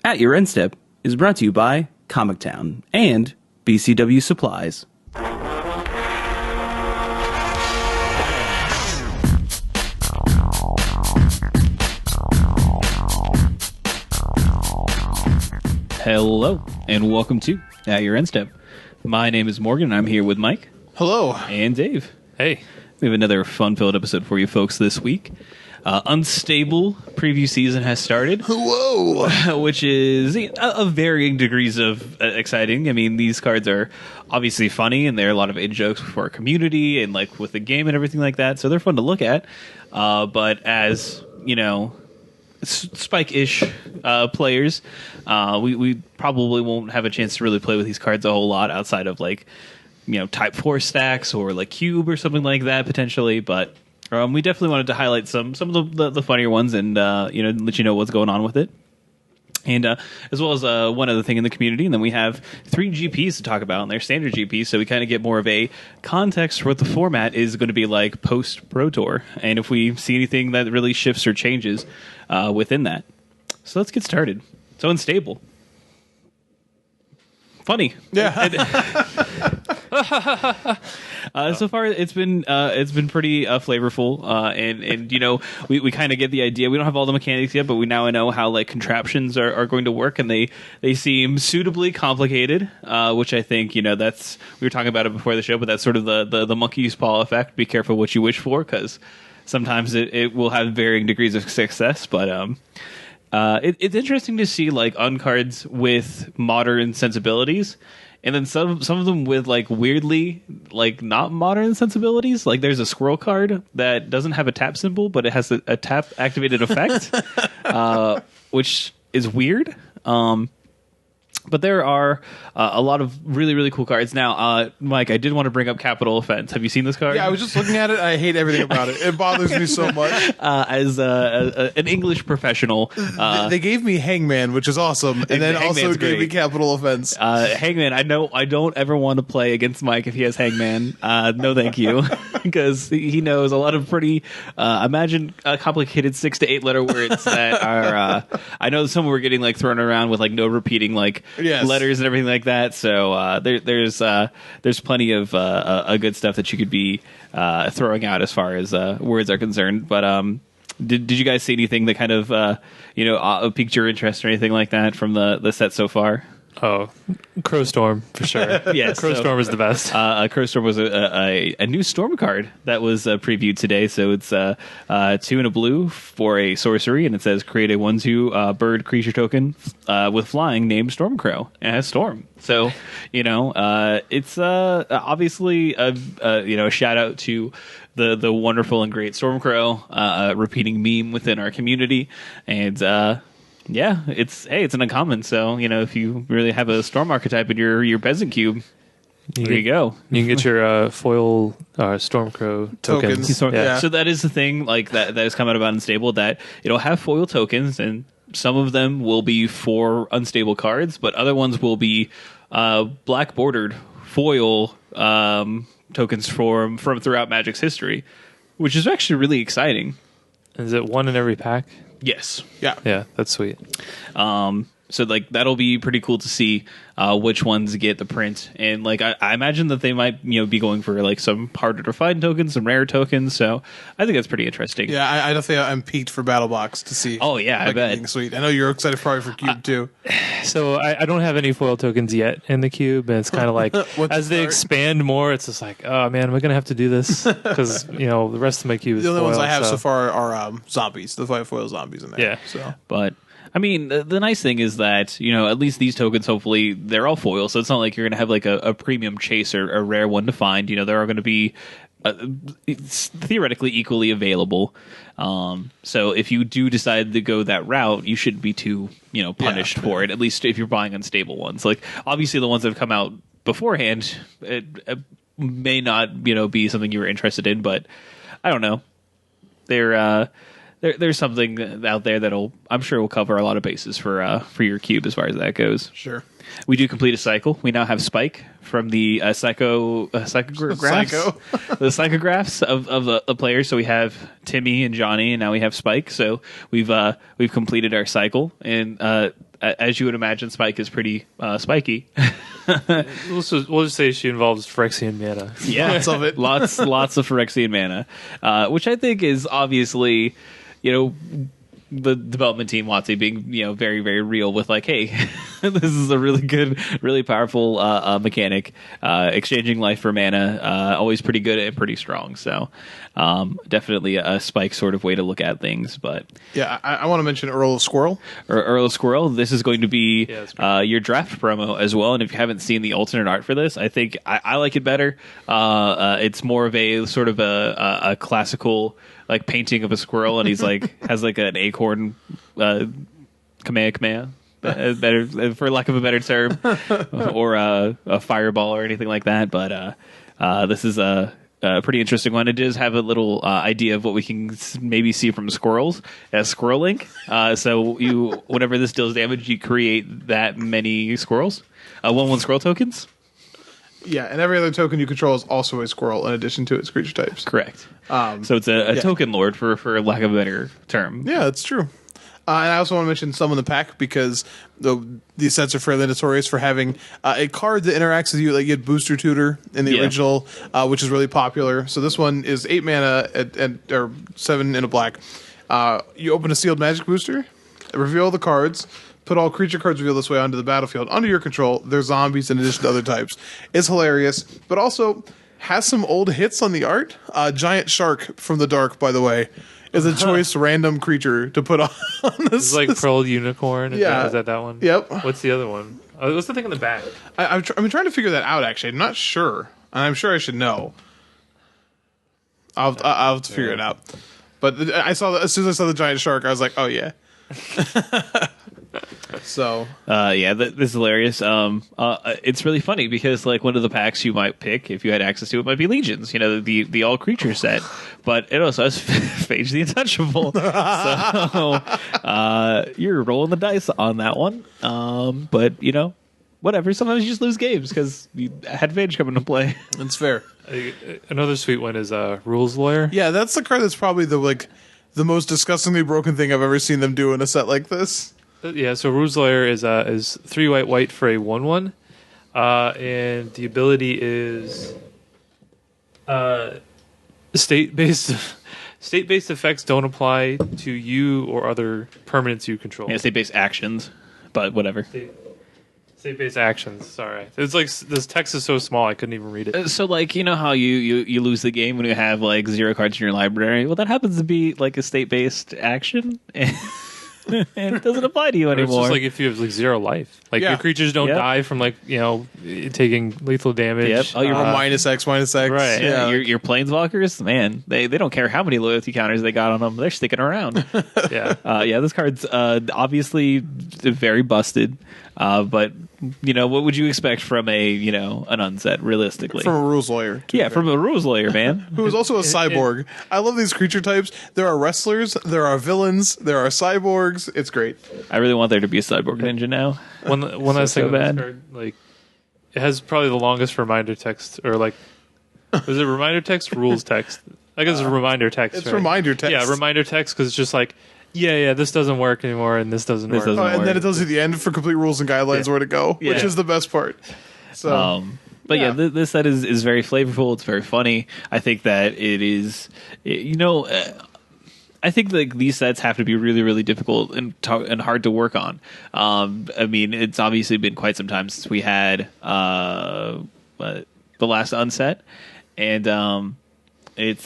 At Your End Step is brought to you by Comic Town and BCW Supplies. Hello, and welcome to At Your End Step. My name is Morgan, and I'm here with Mike. Hello. And Dave. Hey. We have another fun-filled episode for you folks this week. Unstable preview season has started. Whoa! Which is of varying degrees of exciting. I mean, these cards are obviously funny, and there are a lot of in-jokes for our community and like with the game and everything like that, so they're fun to look at. But as, you know, Spike-ish players, we probably won't have a chance to really play with these cards a whole lot outside of, like, you know, Type 4 stacks or like Cube or something like that potentially, but we definitely wanted to highlight some of the funnier ones and you know, let you know what's going on with it. And as well as one other thing in the community, and then we have 3 GPs to talk about, and they're standard GPs, so we kind of get more of a context for what the format is going to be like post Pro Tour, and if we see anything that really shifts or changes within that. So let's get started. So Unstable. Funny. Yeah. So far, it's been pretty flavorful, and you know, we kind of get the idea. We don't have all the mechanics yet, but we now know how like contraptions are going to work, and they seem suitably complicated, which I think, you know, that's, we were talking about it before the show, but that's sort of the monkey's paw effect. Be careful what you wish for, because sometimes it will have varying degrees of success, but it's interesting to see like uncards with modern sensibilities, and then some of them with like weirdly like not modern sensibilities. Like there's a squirrel card that doesn't have a tap symbol, but it has a tap activated effect, which is weird. But there are a lot of really, really cool cards. Now, Mike, I did want to bring up Capital Offense. Have you seen this card? Yeah, I was just looking at it. I hate everything about it. It bothers me so much. As an English professional. They gave me Hangman, which is awesome, and then Hangman's also gave me great. Capital Offense. Hangman, I don't ever want to play against Mike if he has Hangman. No, thank you. Because he knows a lot of pretty, imagine complicated 6 to 8 letter words that are, I know some were getting like thrown around with like no repeating like letters and everything like that. So there's plenty of good stuff that you could be throwing out as far as words are concerned. But did you guys see anything that kind of piqued your interest or anything like that from the set so far? Oh, Crowstorm, for sure. Yes. Crowstorm is the best. Crowstorm was a new Storm card that was previewed today. So it's 2 and a blue for a sorcery, and it says create a 1/2 bird creature token with flying named Stormcrow, and it has Storm. So, you know, it's obviously a shout out to the wonderful and great Stormcrow, repeating meme within our community, and yeah, it's an uncommon. So, you know, if you really have a Storm archetype in your peasant cube, there you go. You can get your foil Stormcrow tokens. Yeah. So that is the thing, like that has come out about Unstable, that it'll have foil tokens, and some of them will be for unstable cards, but other ones will be black bordered foil tokens from throughout Magic's history, which is actually really exciting. Is it one in every pack? Yes. Yeah, that's sweet. So like that'll be pretty cool to see which ones get the print, and like I imagine that they might be going for like some harder to find tokens, some rare tokens. So I think that's pretty interesting. Yeah, I definitely I'm peaked for Battle Box to see. Oh yeah, I bet. Sweet. I know you're excited probably for Cube too. So I don't have any foil tokens yet in the cube, and it's kind of like as they expand more, it's just like, oh man, am I gonna have to do this? Because the rest of my cube is the only foil, ones I have so far are zombies, the 5 foil zombies in there. Yeah. So, but I mean, the nice thing is that, at least these tokens, hopefully, they're all foil, so it's not like you're going to have like a premium chase or a rare one to find. There are going to be theoretically equally available. So if you do decide to go that route, you shouldn't be too, punished for it, at least if you're buying unstable ones. Like, obviously, the ones that have come out beforehand it may not, be something you were interested in, but I don't know. There's something out there that'll, I'm sure, will cover a lot of bases for your cube as far as that goes. Sure. We do complete a cycle. We now have Spike from the psychographs, the psychographs of the players. So we have Timmy and Johnny, and now we have Spike. So we've completed our cycle, and as you would imagine, Spike is pretty spiky. We'll just say she involves Phyrexian mana. Yeah, Lots of it. lots of Phyrexian mana, which I think is obviously, the development team WotC being very very real with like, hey, this is a really good, really powerful mechanic. Exchanging life for mana, always pretty good and pretty strong. So definitely a Spike sort of way to look at things. But Yeah, I want to mention Earl of Squirrel. Earl of Squirrel, this is going to be Yeah, your draft promo as well. And if you haven't seen the alternate art for this, I think I like it better. It's more of a sort of a classical like painting of a squirrel, and he's like has like an acorn, kamehameha, better for lack of a better term, or a fireball or anything like that. But this is a pretty interesting one. It does have a little idea of what we can maybe see from squirrels as Squirrel Link. So whenever this deals damage, you create that many squirrels, 1/1 squirrel tokens. Yeah, and every other token you control is also a squirrel in addition to its creature types. Correct. So it's a token lord for lack of a better term. Yeah, that's true. And I also want to mention some in the pack because these sets are fairly notorious for having a card that interacts with you. Like you had Booster Tutor in the original, which is really popular. So this one is 8 mana or 7 in a black. You open a sealed magic booster, reveal the cards, put all creature cards revealed this way onto the battlefield under your control. They're zombies in addition to other types. It's hilarious, but also has some old hits on the art. Giant Shark from the Dark, by the way, is a choice random creature to put on this. It's like Pearl Unicorn. Is Yeah. that one? Yep. What's the other one? What's the thing in the back? I've been trying to figure that out, actually. I'm not sure. And I'm sure I should know. I'll have to figure it out. But as soon as I saw the Giant Shark, I was like, oh, yeah. So this is hilarious. It's really funny because like one of the packs you might pick if you had access to it might be Legions, the all creature set, but it also has Phage the Untouchable. So you're rolling the dice on that one. But whatever. Sometimes you just lose games because you had Phage come into play. that's fair. Another sweet one is Rules Lawyer. Yeah, that's the card that's probably the most disgustingly broken thing I've ever seen them do in a set like this. Yeah, so Rules Lawyer is 3 white for a 1/1, and the ability is state-based. State-based effects don't apply to you or other permanents you control. Yeah, state-based actions, but whatever. State-based actions. Sorry, it's like this text is so small I couldn't even read it. So like how you lose the game when you have like 0 cards in your library. Well, that happens to be like a state-based action. And it doesn't apply to you Or it's anymore. just like if you have like 0 life, like Yeah. your creatures don't die from like taking lethal damage. Yep. Oh, you're minus X. Right. Yeah, your planeswalkers, man, they don't care how many loyalty counters they got on them. They're sticking around. Yeah. This card's obviously very busted. But what would you expect from an unset realistically? From a rules lawyer. From a rules lawyer, man. Who is also a cyborg. I love these creature types. There are wrestlers, there are villains, there are cyborgs. It's great. I really want there to be a cyborg ninja now. One last thing so about bad. this card, like it has probably the longest reminder text, or like is it reminder text, rules text? I guess it's reminder text. It's right? reminder text. Yeah, reminder text because it's just like this doesn't work anymore, and this doesn't work. doesn't And work. then it tells you the end for complete rules and guidelines where to go, which is the best part. So, But this set is very flavorful. It's very funny. I think that it is, I think like these sets have to be really, really difficult and hard to work on. I mean, it's obviously been quite some time since we had the last unset, and it's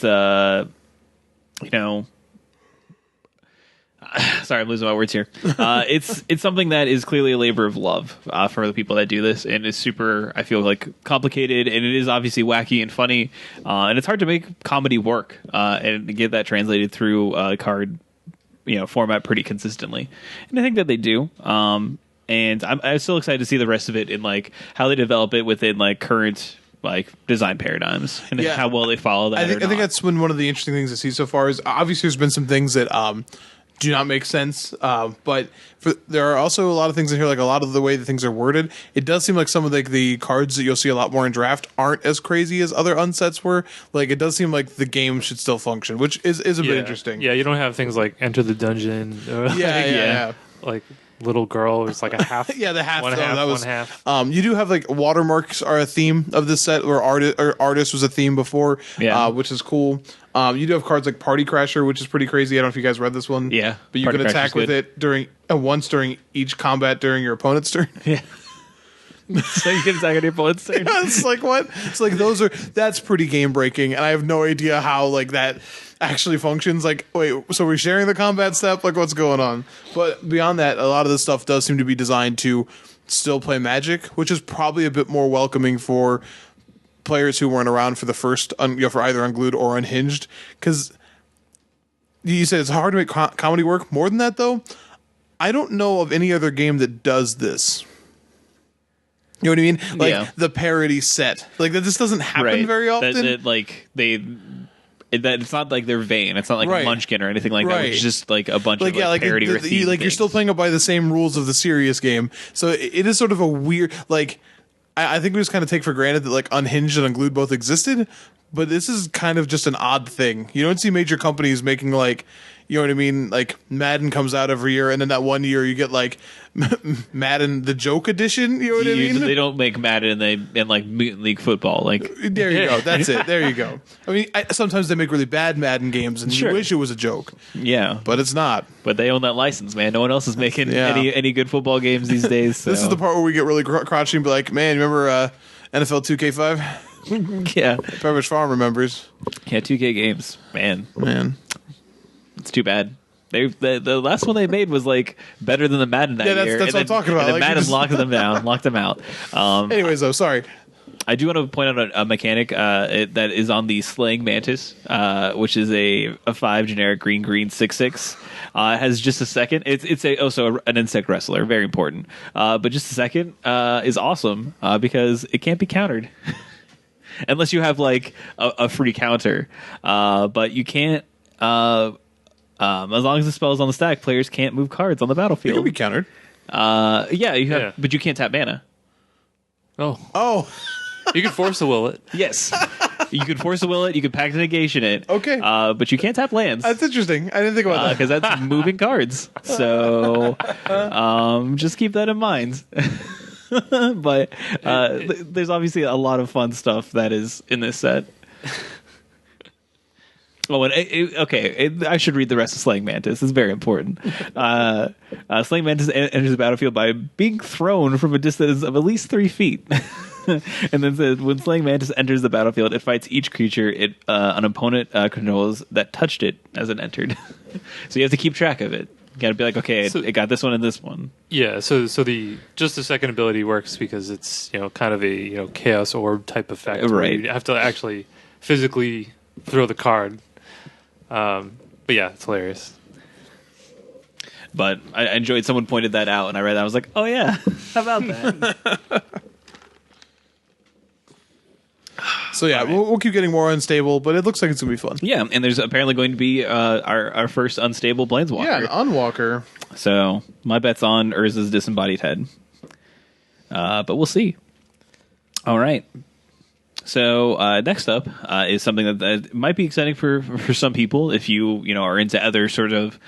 sorry, I'm losing my words here. It's something that is clearly a labor of love for the people that do this, and is super, I feel like, complicated, and it is obviously wacky and funny, and it's hard to make comedy work and get that translated through card format pretty consistently, and I think that they do. And I'm still excited to see the rest of it in like how they develop it within like current like design paradigms and how well they follow that. I think that's been one of the interesting things to see so far. Is obviously there's been some things that do not make sense, but there are also a lot of things in here, like a lot of the way that things are worded. It does seem like some of the cards that you'll see a lot more in draft aren't as crazy as other unsets were. Like it does seem like the game should still function, which is a bit interesting. Yeah, you don't have things like enter the dungeon. Yeah. Like little girl. It was like a half. Yeah, the half. One half. That was 1 half. You do have like watermarks are a theme of this set, or artist was a theme before. Yeah. Which is cool. You do have cards like Party Crasher, which is pretty crazy. I don't know if you guys read this one. Yeah, but you Party can attack Crasher's with good. it during once during each combat during your opponent's turn. Yeah. So you can attack on your opponent's turn. It's like what? It's like that's pretty game breaking, and I have no idea how like that actually functions. Like, wait, so we're sharing the combat step? Like, what's going on? But beyond that, a lot of this stuff does seem to be designed to still play Magic, which is probably a bit more welcoming for players who weren't around for the first, for either Unglued or Unhinged. Because you said it's hard to make comedy work. More than that, though, I don't know of any other game that does this. You know what I mean? Like the parody set. Like that. This doesn't happen very often. That it's not like they're vain. It's not like a Munchkin or anything like that. It's just like a bunch of parody or theme you're still playing by the same rules of the serious game. So it is sort of a weird like. I think we just kind of take for granted that like Unhinged and Unglued both existed, but this is kind of just an odd thing. You don't see major companies making like. You know what I mean? Like Madden comes out every year, and then that one year you get like Madden the Joke Edition. You know what I mean? They don't make Madden in like Mutant League Football. Like there you go. That's it. There you go. I mean, sometimes they make really bad Madden games, and you wish it was a joke. Yeah, but it's not. But they own that license, man. No one else is making any good football games these days. So. This is the part where we get really crotchety and be like, "Man, remember NFL 2K5?" Yeah, Pepperidge Farm remembers. Yeah, 2K games, man. It's too bad. The last one they made was like better than the Madden that year. That's what I'm talking about. And then Madden locked them down, locked them out. Anyways, though, sorry. I do want to point out a mechanic that is on the Slaying Mantis, which is a 5 generic green 6/6. Has just a second. It's also an insect wrestler, very important. But just a second is awesome because it can't be countered. Unless you have like a free counter. But you can't. As long as the spell is on the stack, players can't move cards on the battlefield. It can be countered. But you can't tap mana. Oh. You can force a will it. Yes. You could force a will it, you could pact a negation it. Okay. But you can't tap lands. That's interesting. I didn't think about that. Because that's moving cards. So just keep that in mind. But there's obviously a lot of fun stuff that is in this set. Oh, and I should read the rest of Slaying Mantis. It's very important. Slaying Mantis enters the battlefield by being thrown from a distance of at least 3 feet. And then says, when Slaying Mantis enters the battlefield, it fights each creature an opponent controls that touched it as it entered. So you have to keep track of it. You got to be like, okay, it got this one and this one. Yeah. So the second ability works because it's kind of a chaos orb type effect. Right. You have to actually physically throw the card. But yeah, it's hilarious. But I enjoyed someone pointed that out, and I read that. I was like, oh yeah, how about that? So yeah, we'll keep getting more unstable, but it looks like it's gonna be fun. Yeah, and there's apparently going to be our first unstable Planeswalker. Yeah, an Unwalker. So my bet's on Urza's Disembodied Head. But we'll see. All right. So next up is something that might be exciting for some people if you are into other sort of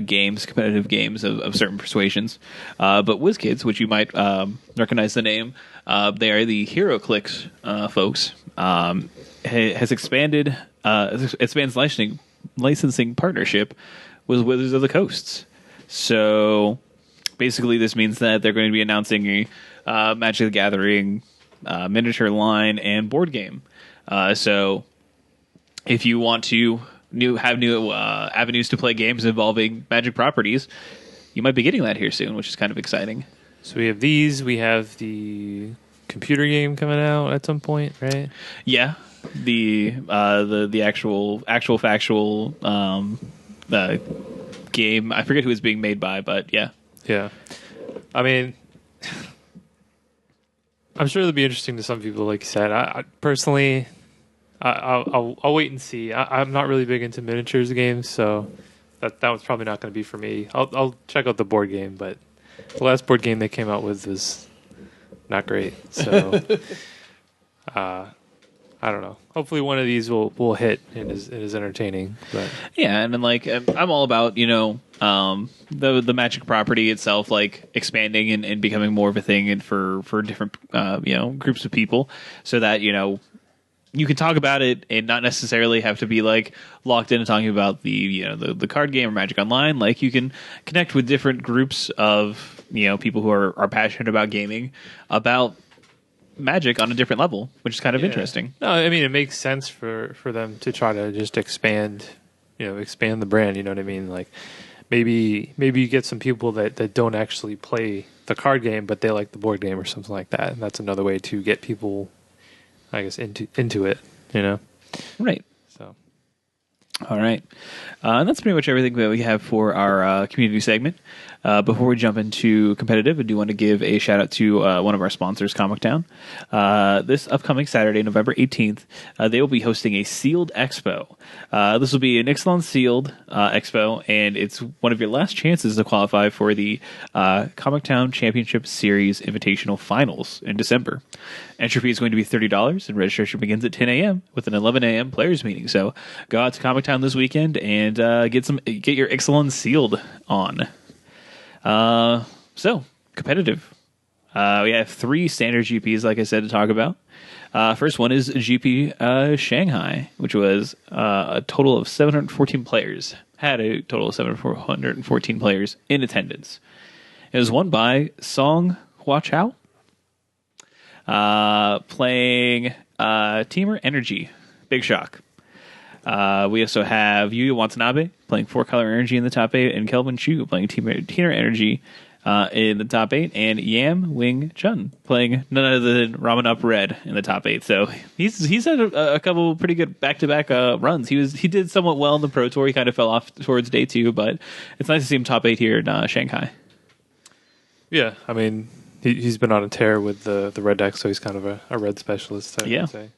games, competitive games of certain persuasions. But WizKids, which you might recognize the name, they are the HeroClix folks. Has expanded expands licensing partnership with Wizards of the Coasts. So basically, this means that they're going to be announcing a Magic the Gathering miniature line and board game. So if you want to have new avenues to play games involving Magic properties, you might be getting that here soon, which is kind of exciting. So we have these. We have the computer game coming out at some point, right? Yeah, the actual factual game. I forget who it's being made by, but yeah. Yeah. I mean, I'm sure it'll be interesting to some people, like you said. I personally, I'll wait and see. I'm not really big into miniatures games, so that one's probably not going to be for me. I'll check out the board game, but the last board game they came out with was not great. So I don't know. Hopefully one of these will hit and is entertaining. But yeah, and then I'm all about the Magic property itself like expanding and becoming more of a thing and for different groups of people, so that you can talk about it and not necessarily have to be like locked into talking about the card game or Magic Online. Like you can connect with different groups of people who are passionate about gaming, about Magic on a different level, which is kind of interesting. No, I mean it makes sense for them to try to just expand the brand. You know what I mean? Like maybe you get some people that don't actually play the card game, but they like the board game or something like that, and that's another way to get people, I guess, into it, Right. So, all right. And that's pretty much everything that we have for our community segment. Before we jump into competitive, I do want to give a shout out to one of our sponsors, Comic Town. This upcoming Saturday, November 18th, they will be hosting a sealed expo. This will be an Ixalan sealed expo, and it's one of your last chances to qualify for the Comic Town Championship Series Invitational Finals in December. Entry fee is going to be $30, and registration begins at 10 a.m. with an 11 a.m. players meeting. So go out to Comic Town this weekend and get your Ixalan sealed on. So competitive. We have 3 standard GPs, like I said, to talk about. First one is GP Shanghai, which was a total of 714 players. Had a total of 714 players in attendance. It was won by Song Hua Chao, playing Teamer Energy. Big shock. We also have Yuya Watanabe playing 4-Color Energy in the top 8, and Kelvin Chu playing Teamer Energy in the top 8, and Yam Wing Chun playing none other than Ramen Up Red in the top 8. So he's had a couple pretty good back-to-back runs. He did somewhat well in the Pro Tour. He kind of fell off towards day 2, but it's nice to see him top 8 here in Shanghai. Yeah, I mean he's been on a tear with the red deck, so he's kind of a red specialist. I would say.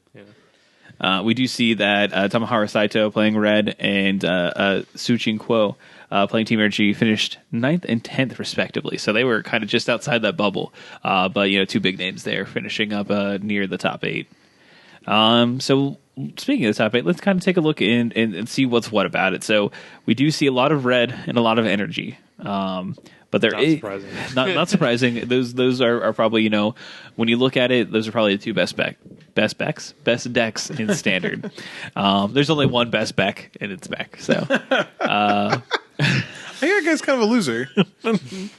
We do see that Tamahara Saito playing red and Suchin Kuo playing Team Energy finished 9th and 10th respectively. So they were kind of just outside that bubble. But 2 big names there finishing up near the top 8. So speaking of the top 8, let's kind of take a look and see what's what about it. So we do see a lot of red and a lot of energy. But there is not surprising. Those are probably, when you look at it, those are probably the 2 best decks in standard. There's only one best Beck, and it's Beck. So I think that guy's kind of a loser.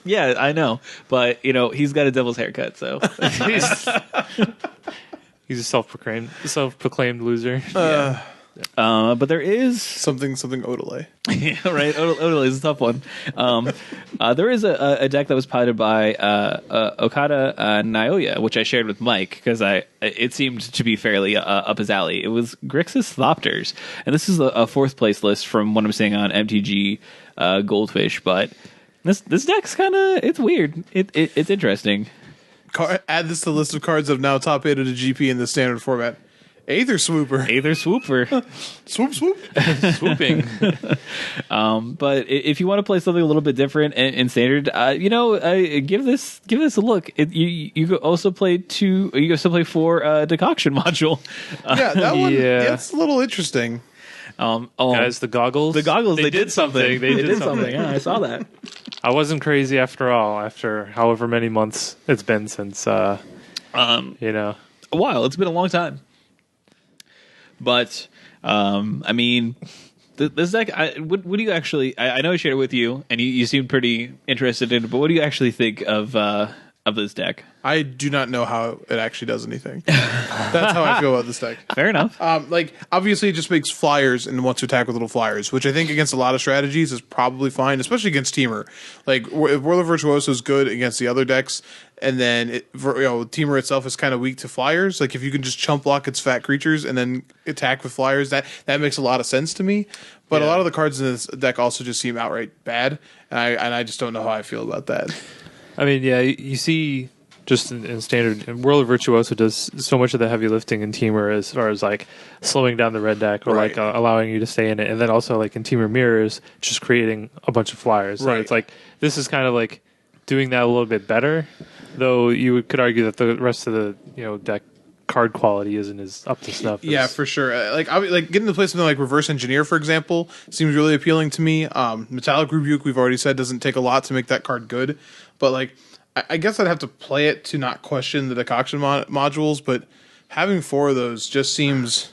Yeah, I know, but he's got a devil's haircut, so he's a self-proclaimed loser. But there is something Odelay. Yeah, right. Odelay is a tough one. There is a deck that was piloted by Okada Naoya, which I shared with Mike because it seemed to be fairly up his alley. It was Grixis Thopters, and this is a 4th place list from what I'm seeing on MTG Goldfish. But this deck's it's weird. It's interesting. Add this to the list of cards that have now top 8 at a GP in the standard format. Aether Swooper. Swoop. Swooping. But if you want to play something a little bit different in standard, give this a look. You could also play 4 decoction module. Yeah, that one. Yeah, it's a little interesting. Guys, the goggles. They did something. They did something. Yeah, I saw that. I wasn't crazy after all. After however many months it's been since, a while. It's been a long time. But, I mean, this deck, what do you actually... I know I shared it with you, and you seemed pretty interested in it, but what do you actually think of this deck? I do not know how it actually does anything. That's how I feel about this deck. Fair enough. Obviously, it just makes flyers and wants to attack with little flyers, which I think against a lot of strategies is probably fine, especially against Teamer. Like, World of Virtuoso is good against the other decks, and then Teamer itself is kind of weak to flyers. Like, if you can just chump block its fat creatures and then attack with flyers, that makes a lot of sense to me. But a lot of the cards in this deck also just seem outright bad, and I just don't know how I feel about that. I mean, yeah, you see, just in standard, and World of Virtuoso does so much of the heavy lifting in Teamer as far as like slowing down the red deck or allowing you to stay in it, and then also like in Teamer Mirrors, just creating a bunch of flyers. So it's like this is kind of like doing that a little bit better, though you could argue that the rest of the deck card quality isn't as up to snuff. Yeah, for sure. Like getting to play something like Reverse Engineer, for example, seems really appealing to me. Metallic Rebuke, we've already said, doesn't take a lot to make that card good, but like I guess I'd have to play it to not question the decoction modules, but having 4 of those just seems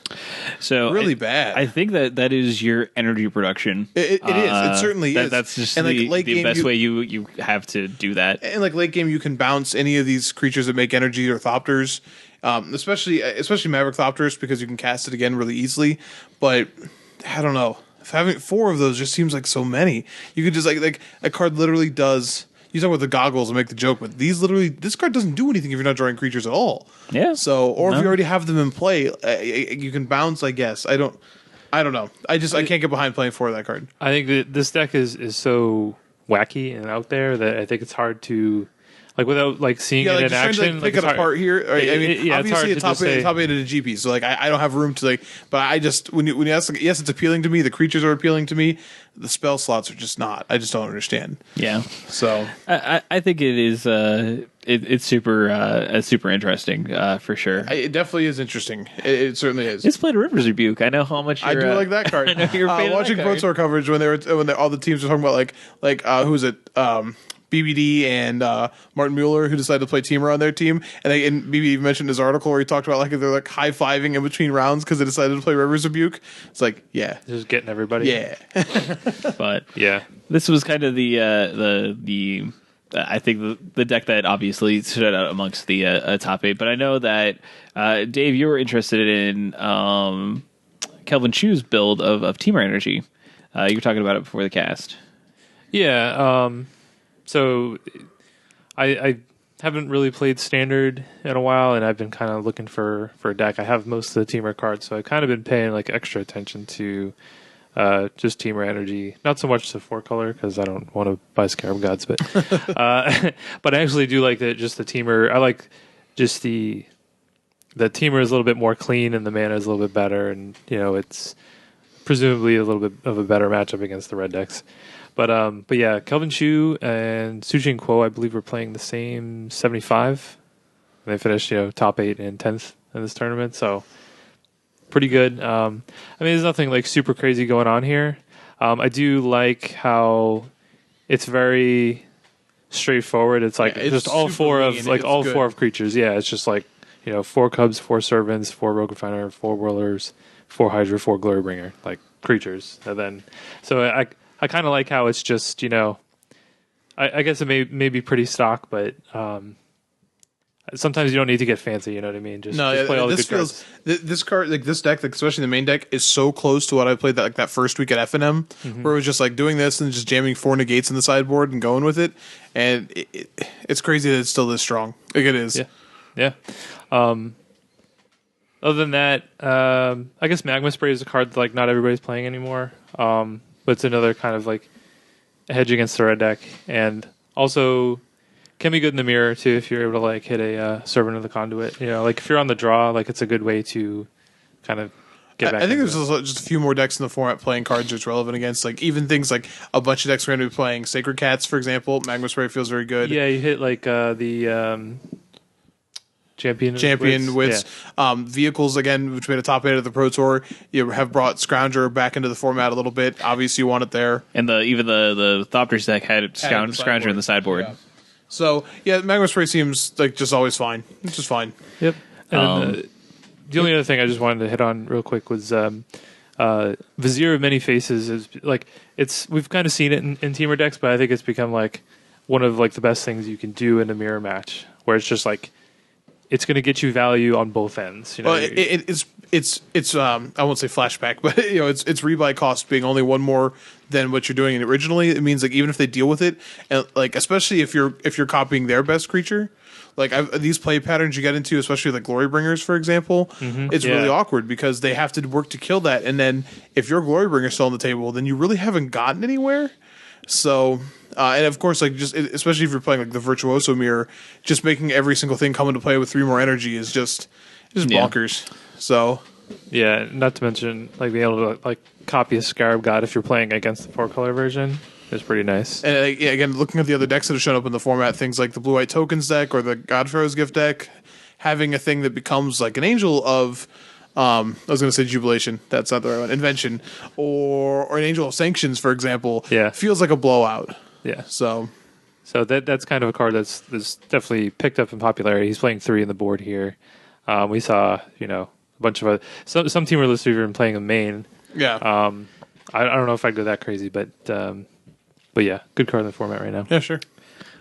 really bad. I think that is your energy production. It is. It certainly is. That's just and the best way you have to do that. And like late game, you can bounce any of these creatures that make energy or Thopters, especially Maverick Thopters, because you can cast it again really easily. But I don't know. Having 4 of those just seems like so many. You could just like a card literally does. You talk about the goggles and make the joke, but this card doesn't do anything if you're not drawing creatures at all. Yeah. So, or if you already have them in play, you can bounce. I guess I don't know. I can't get behind playing 4 of that card. I think that this deck is so wacky and out there that I think it's hard to like without like seeing it in action. Pick it apart here. Obviously, it's top 8 to GP, so like I don't have room to like. But I just when you ask, like, yes, it's appealing to me. The creatures are appealing to me. The spell slots are just not. I just don't understand. Yeah. So I think it is. It's super interesting for sure. It definitely is interesting. It certainly is. It's played Rivers Rebuke. I know how much I do like that card. I know you're a fan of watching that Pro card. Tour coverage when all the teams were talking about like who's it BBD and Martin Mueller, who decided to play Teamer on their team, and BBD even mentioned his article where he talked about like they're like high fiving in between rounds because they decided to play Rivers Rebuke. It's like just getting everybody. Yeah. But yeah, this was kind of the I think the deck that obviously stood out amongst the top 8. But I know that Dave, you were interested in Kelvin Chu's build of Teamer Energy. You were talking about it before the cast. Yeah. So I haven't really played Standard in a while, and I've been kind of looking for a deck. I have most of the Teamer cards, so I've kind of been paying like extra attention to just Teamer Energy. Not so much the 4-color, because I don't want to buy Scarab Gods, but but I actually do like just the Teamer. I like just the Teamer is a little bit more clean, and the mana is a little bit better, and it's presumably a little bit of a better matchup against the red decks. But yeah, Kelvin Chu and Sujin Kuo, I believe, were playing the same 75. They finished, top 8 and 10th in this tournament, so pretty good. I mean, there's nothing like super crazy going on here. I do like how it's very straightforward. It's like just all 4 of all good. 4 of creatures. Yeah, it's just like 4 Cubs, 4 Servants, 4 Rogue Refiner, 4 Whirlers, 4 Hydra, 4 Glorybringer, like creatures. And then so I kind of like how it's just, I guess it may be pretty stock, but sometimes you don't need to get fancy, you know what I mean? Just play all the good cards. This card, like this deck, like especially the main deck, is so close to what I played that first week at FNM, where it was just like doing this and just jamming 4 negates in the sideboard and going with it. And it's crazy that it's still this strong. Like it is. Yeah. Other than that, I guess Magma Spray is a card that like not everybody's playing anymore. But it's another kind of like a hedge against the red deck, and also can be good in the mirror too if you're able to like hit a Servant of the Conduit. Like if you're on the draw, like it's a good way to kind of get back. I think there's just a few more decks in the format playing cards it's relevant against. Like even things like a bunch of decks are going to be playing Sacred Cats, for example. Magma Spray feels very good. Yeah, you hit like the Champion Wits. Yeah. Vehicles, again, which made a top 8 of the Pro Tour. You have brought Scrounger back into the format a little bit. Obviously, you want it there. And even the Thopters deck had Scrounger in the sideboard. Yeah. So, yeah, Magma Spray seems like just always fine. It's just fine. Yep. And the only other thing I just wanted to hit on real quick was Vizier of Many Faces. Is like we've kind of seen it in Teamer decks, but I think it's become like one of like the best things you can do in a mirror match, where it's just like it's going to get you value on both ends. Well, it's I won't say flashback, but it's rebuy cost being only 1 more than what you're doing originally. It means like even if they deal with it, and like especially if you're copying their best creature, like these play patterns you get into, especially like Glorybringers, for example, it's really awkward because they have to work to kill that, and then if your Glorybringer still on the table, then you really haven't gotten anywhere. So, and of course, like just especially if you're playing like the Virtuoso mirror, just making every single thing come into play with 3 more energy is just bonkers. So, yeah, not to mention like being able to like copy a Scarab God if you're playing against the 4-color version is pretty nice. And again, looking at the other decks that have shown up in the format, things like the Blue White Tokens deck or the Godpharaoh's Gift deck having a thing that becomes like an Angel of, I was going to say Jubilation. That's not the right one. Invention, or an Angel of Sanctions, for example. Feels like a blowout. Yeah. So that's kind of a card that's definitely picked up in popularity. He's playing 3 in the board here. We saw a bunch of some team were listed even playing a main. Yeah. I don't know if I'd go that crazy, but yeah, good card in the format right now. Yeah, sure.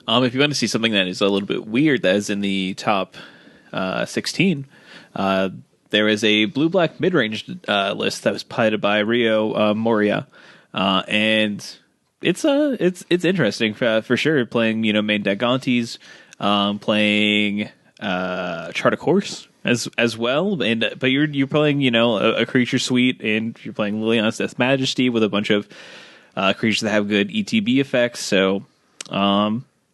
If you want to see something that is a little bit weird, that is in the top 16. There is a blue-black mid-range list that was piloted by Rio Moria, and it's interesting for sure. Playing main deck Gontis, playing Chart a Course as well, but you're playing a creature suite, and you're playing Liliana's Death Majesty with a bunch of creatures that have good ETB effects. So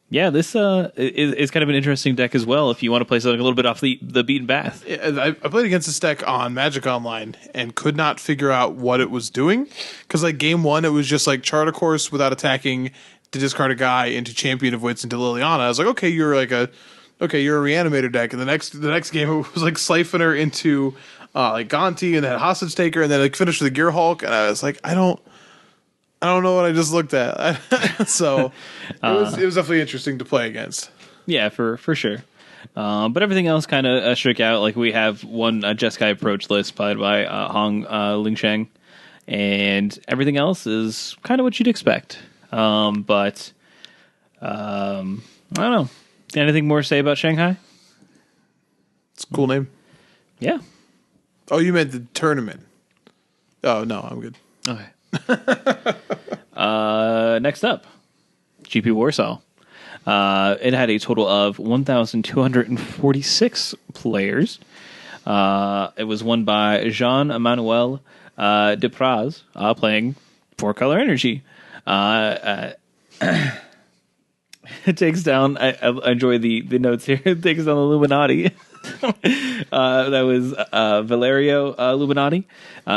this is kind of an interesting deck as well if you want to play something a little bit off the beaten path. I played against this deck on Magic Online and could not figure out what it was doing, because like game 1 it was just like Chart a Course without attacking to discard a guy into Champion of Wits into Liliana. I was like, okay, you're a Reanimator deck, and the next game it was like Siphoner into like Gonti, and then Hostage Taker, and then like finished with the Gear Hulk, and I was like, I don't know what I just looked at. So it was definitely interesting to play against. Yeah, for sure. But everything else kind of shook out. Like we have one Jeskai approach list played by Hong Lingsheng, and everything else is kind of what you'd expect. But I don't know. Anything more to say about Shanghai? It's a cool name. Yeah. Oh, you meant the tournament. Oh, no, I'm good. Okay. Next up, GP Warsaw. It had a total of 1,246 players. It was won by Jean-Emmanuel Depraz, playing 4-color Energy. It takes down. I enjoy the notes here. It takes down the Illuminati. That was Valerio Illuminati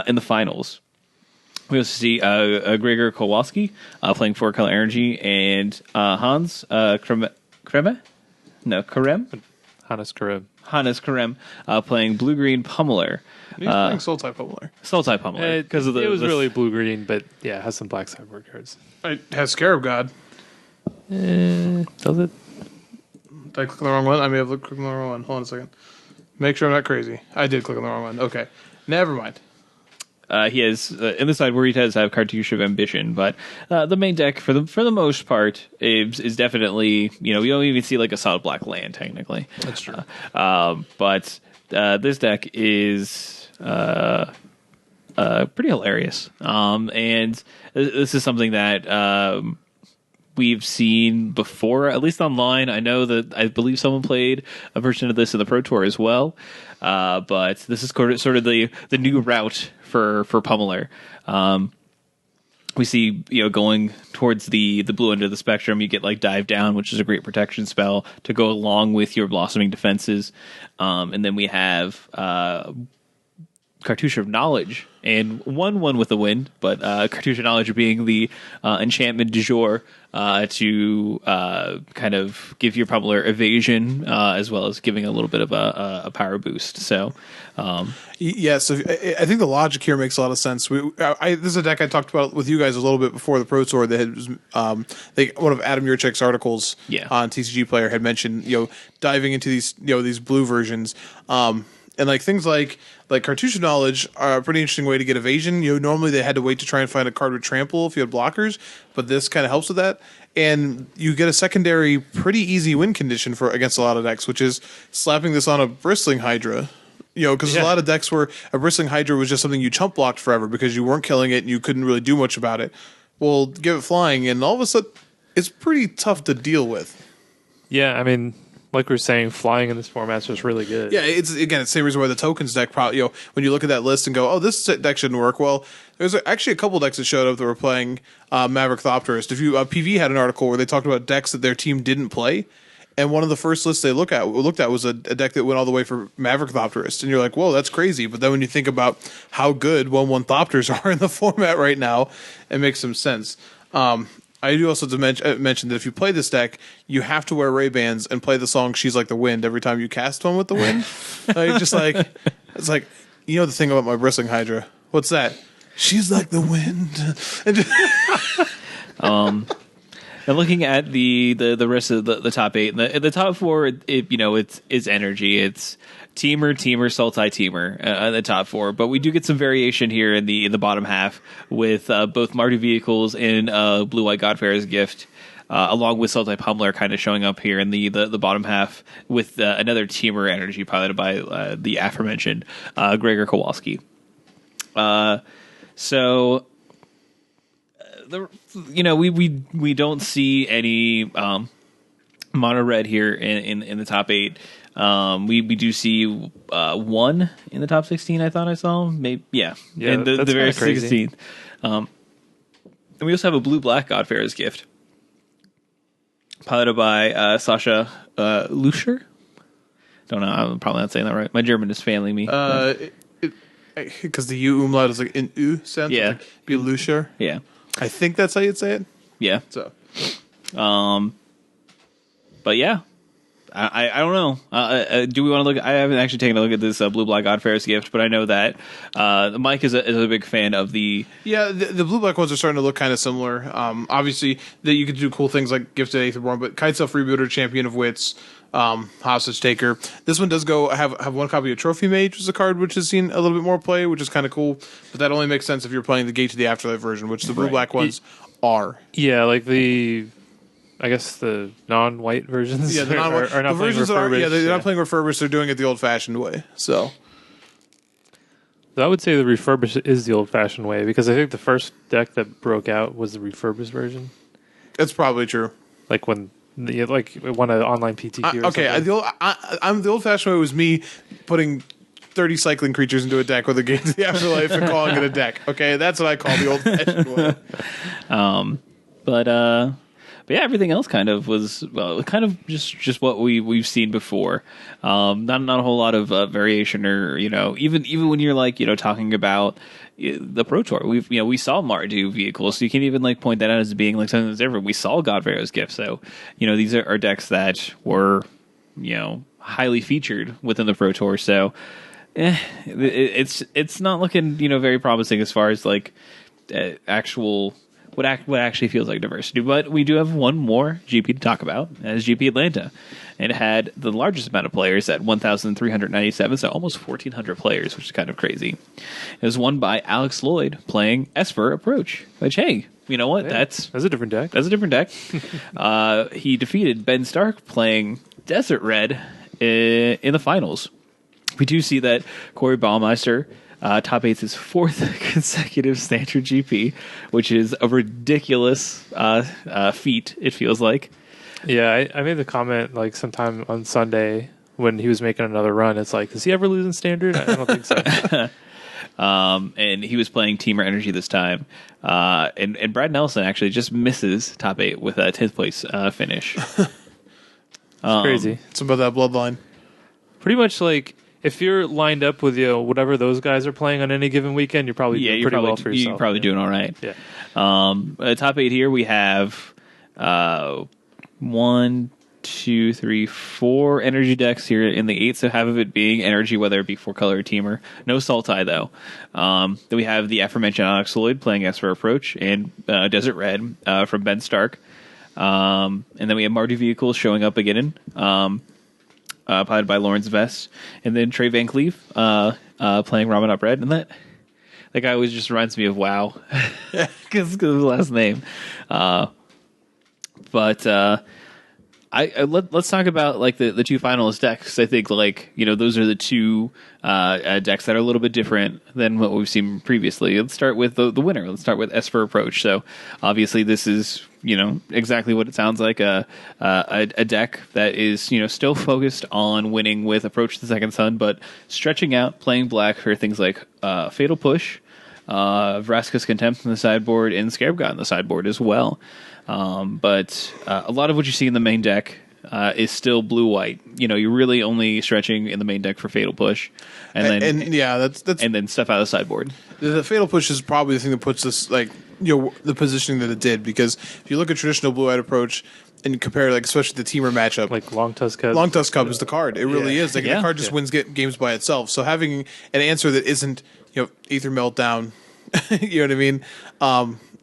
in the finals. We also see Gregor Kowalski playing 4-color Energy, and Hans Karem. Hannes Karem playing blue-green Pummeler. He's playing Soul-type Pummeler. Soul-type Pummeler. Because of it was really blue-green, but yeah, it has some black sideboard cards. It has Scarab God. Does it? Did I click on the wrong one? I may have clicked on the wrong one. Hold on a second. Make sure I'm not crazy. I did click on the wrong one. Okay. Never mind. He has in the side where he does have Cartouche of Ambition, but the main deck for the most part is definitely you don't even see like a solid black land technically. That's true. But this deck is pretty hilarious, and this is something that we've seen before, at least online. I know that I believe someone played a version of this in the Pro Tour as well, but this is sort of the new route for Pummeler. We see going towards the blue end of the spectrum, you get like Dive Down, which is a great protection spell to go along with your Blossoming Defenses, and then we have Cartouche of Knowledge, and 1/1 with a win, but Cartouche of Knowledge being the enchantment du jour to kind of give your Pummeler evasion, as well as giving a little bit of a power boost. So, yes, I think the logic here makes a lot of sense. This is a deck I talked about with you guys a little bit before the Pro Tour. That one of Adam Yurchek's articles on TCG Player had mentioned diving into these blue versions. And like things like Cartouche of Knowledge are a pretty interesting way to get evasion. Normally they had to wait to try and find a card with trample if you had blockers, but this kind of helps with that. And you get a secondary, pretty easy win condition against a lot of decks, which is slapping this on a Bristling Hydra. Because there's a lot of decks where a Bristling Hydra was just something you chump blocked forever because you weren't killing it and you couldn't really do much about it. Well, give it flying, and all of a sudden it's pretty tough to deal with. Yeah, I mean, like we were saying, flying in this format is just really good. Yeah, it's the same reason why the tokens deck probably, when you look at that list and go, oh, this deck shouldn't work. Well, there's actually a couple decks that showed up that were playing Maverick Thopterist. If you PV had an article where they talked about decks that their team didn't play, and one of the first lists they looked at was a deck that went all the way for Maverick Thopterist, and you're like, whoa, that's crazy. But then when you think about how good 1/1 Thopters are in the format right now, it makes some sense. I do also to mention that if you play this deck, you have to wear Ray-Bans and play the song "She's Like the Wind" every time you cast one with the wind. It's like, you know the thing about my bristling Hydra. What's that? She's like the wind. And looking at the rest of the top 8, the top 4, it's energy. It's Teamer, Sultai, Teamer, the top 4. But we do get some variation here in the bottom half with both Mardu Vehicles and Blue White Godfarer's Gift, along with Sultai Pummeler kind of showing up here in the bottom half with another Teamer energy piloted by the aforementioned Gregor Kowalski. We don't see any mono red here in the top 8. We do see 1 in the top 16. I thought I saw maybe in the very 16th. And we also have a blue black Godfarer's Gift piloted by Sasha Luscher. Don't know. I'm probably not saying that right. My German is failing me. Because the U umlaut is like an U sound. Yeah. Like, be Luscher. Yeah. I think that's how you'd say it. Yeah. So. But yeah. I don't know. Do we want to look? I haven't actually taken a look at this Blue Black Godfarer's Gift, but I know that Mike is a big fan of the. Yeah, the blue black ones are starting to look kind of similar. Obviously, that you could do cool things like Gifted Aetherborn, but Kiteself Rebooter, Champion of Wits, Hostage Taker. This one does have one copy of Trophy Mage, which is a card which has seen a little bit more play, which is kind of cool. But that only makes sense if you're playing the Gate to the Afterlife version, which the blue black ones are. Yeah, like I guess the non-white versions. Yeah, the non-white are not the versions playing that are. Yeah, they're not yeah. playing refurbished. They're doing it the old-fashioned way. So I would say the refurbished is the old-fashioned way because I think the first deck that broke out was the refurbished version. that's probably true. Like when it won an online PTQ. I'm the old-fashioned way was me putting 30 cycling creatures into a deck with a Gate to the Afterlife and calling it a deck. Okay, that's what I call the old-fashioned way. But yeah, everything else kind of was kind of just what we've seen before. Not a whole lot of variation, or even when you're talking about the Pro Tour, we saw Mardu vehicles, so you can even point that out as being something that's different. We saw Godfarer's Gift, so these are decks that were highly featured within the Pro Tour. So it's not looking very promising as far as actual. What actually feels like diversity. But we do have one more GP to talk about, and it's GP Atlanta. And it had the largest amount of players at 1,397, so almost 1,400 players, which is kind of crazy. It was won by Alex Lloyd playing Esper Approach, which, hey, you know what? Yeah, that's a different deck. That's a different deck. He defeated Ben Stark playing Desert Red in the finals. We do see that Corey Baumeister top 8's his 4th consecutive standard GP, which is a ridiculous feat, it feels like. Yeah, I made the comment sometime on Sunday when he was making another run. It's does he ever lose in standard? I don't think so. And he was playing Teamer Energy this time. And Brad Nelson actually just misses top 8 with a 10th place finish. It's crazy. It's about that bloodline. Pretty much if you're lined up with whatever those guys are playing on any given weekend, you're probably doing pretty well for yourself. You're probably doing all right. Yeah. Top 8 here we have 1, 2, 3, 4 energy decks here in the 8. So half of it being energy, whether it be 4-color or Teamer. No Sultai though. Then we have the aforementioned Alex Lloyd playing Esper Approach and Desert Red from Ben Stark. And then we have Mardu Vehicles showing up again. Piloted by Lawrence Vest, and then Trey Van Cleef playing Ramen Up Red, and that guy always just reminds me of WoW because of the last name. Let's talk about the two finalist decks. I think those are the two decks that are a little bit different than what we've seen previously. Let's start with the winner. Let's start with Esper Approach. So obviously this is exactly what it sounds like, a deck that is still focused on winning with Approach to the Second Sun, but stretching out, playing black for things like Fatal Push, Vraska's Contempt in the sideboard, and Scarab God in the sideboard as well. But a lot of what you see in the main deck is still blue-white. You're really only stretching in the main deck for Fatal Push, and then that's and then stuff out of the sideboard. The Fatal Push is probably the thing that puts this the positioning that it did, because if you look at traditional blue-eyed approach and compare, like, especially the teamer matchup, like Long Tusk Cub. Long Tusk Cub is the card. It really is. Like, the card just wins games by itself. So having an answer that isn't, Aether Meltdown, you know what I mean?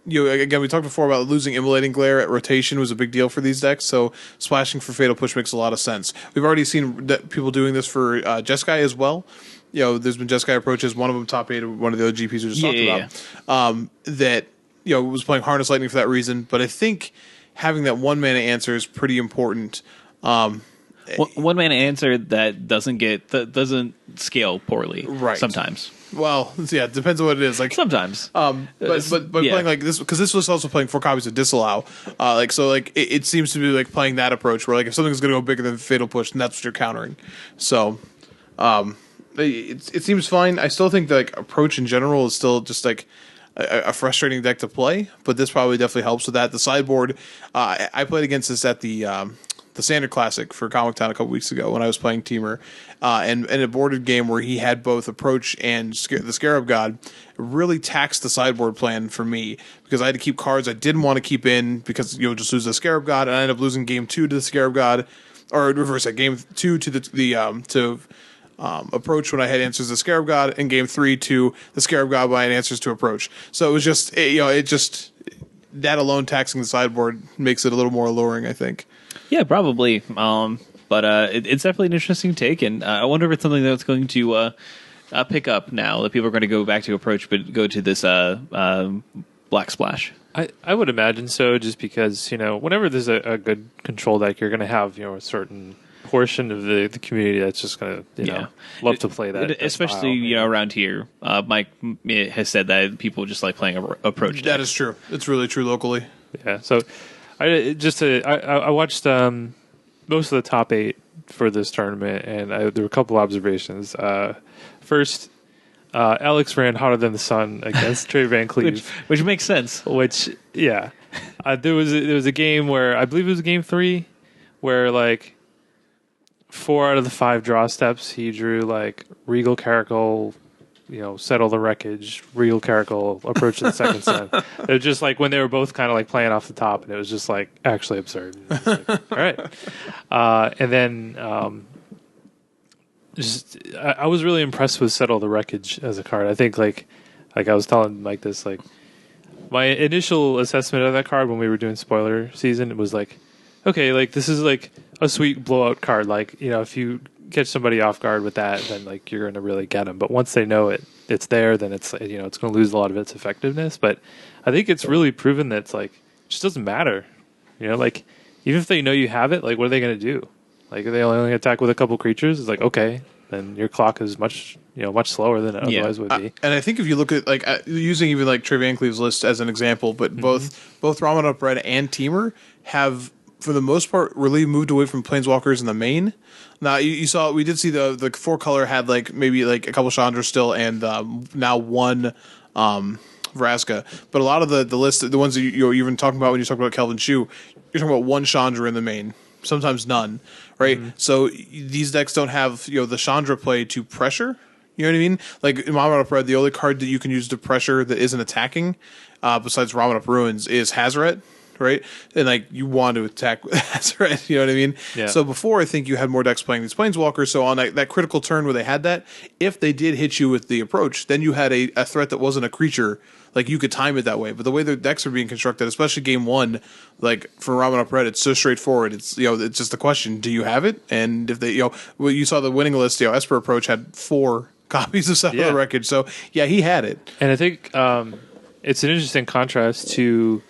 Again, we talked before about losing Immolating Glare at rotation was a big deal for these decks, so splashing for Fatal Push makes a lot of sense. We've already seen people doing this for Jeskai as well. There's been Jeskai approaches, one of them top 8 of one of the other GPs we just talked about, that, was playing Harness Lightning for that reason. But I think having that 1-mana answer is pretty important. One mana answer that doesn't scale poorly, right? Sometimes. Well, yeah, it depends on what it is. Like sometimes, but playing like this, because this was also playing 4 copies of Disallow. It seems to be like playing that approach where, like, if something's going to go bigger than Fatal Push, then that's what you're countering. So, it seems fine. I still think that, like, approach in general is still just like a frustrating deck to play, but this probably definitely helps with that. The sideboard, I played against this at the Standard Classic for Comic Town a couple weeks ago when I was playing Teamer, and in a boarded game where he had both Approach and the Scarab God, really taxed the sideboard plan for me, because I had to keep cards I didn't want to keep in because you'll just lose the Scarab God, and I ended up losing game 2 to the Scarab God, or reverse it, game 2 to the Approach when I had answers to the Scarab God, and game 3 to the Scarab God when I had answers to Approach. So it was just that alone taxing the sideboard makes it a little more alluring, I think. Yeah, probably. But it's definitely an interesting take, and I wonder if it's something that's going to pick up now that people are going to go back to Approach, but go to this Black Splash. I would imagine so, just because, whenever there's a good control deck, you're going to have, a certain portion of the community that's just going to, love to play that. Especially, around here. Mike has said that people just like playing Approach decks. That is true. It's really true locally. Yeah, so I watched most of the top 8 for this tournament, and there were a couple observations. First, Alex ran hotter than the sun against Trey Van Cleve, which makes sense. There was a game where I believe it was game 3, where like 4 out of the 5 draw steps he drew like Regal Caracal, Settle the Wreckage, Regal Caracal, Approach to the Second Sun. It was just like when they were both kind of like playing off the top, and it was just like actually absurd. Like, all right. And then I was really impressed with Settle the Wreckage as a card. I think like I was telling Mike this, like my initial assessment of that card when we were doing spoiler season, it was like, okay, like this is like a sweet blowout card. Like, if you catch somebody off guard with that, then like you're going to really get them. But once they know it's there, then it's it's going to lose a lot of its effectiveness. But I think it's really proven that it's like it just doesn't matter. Like even if they know you have it, like what are they going to do? Like if they only attack with a couple creatures, it's like okay, then your clock is much slower than it otherwise would be. And I think if you look at like using even like Trey Van Cleve's list as an example, but both Ramen Up Red and Teamer have, for the most part, really moved away from Planeswalkers in the main. Now we did see the 4-color had like maybe like a couple Chandra still, and now one Vraska. But a lot of the list, the ones that you're even talking about when you talk about Kelvin Shu, you're talking about one Chandra in the main, sometimes none, right? So these decks don't have the Chandra play to pressure. You know what I mean? Like in Ramen Up Red, the only card that you can use to pressure that isn't attacking, besides Ramen Up Ruins, is Hazoret. Right, and like you want to attack with Hazoret, you know what I mean? Yeah. So before, I think you had more decks playing these Planeswalkers. So on that critical turn where they had that, if they did hit you with the Approach, then you had a threat that wasn't a creature. Like you could time it that way. But the way the decks are being constructed, especially game 1, like for Ramen Up Red, it's so straightforward. It's it's just a question: do you have it? And if they, you saw the winning list. Esper Approach had 4 copies of Settle the Wreckage. So yeah, he had it. And I think it's an interesting contrast to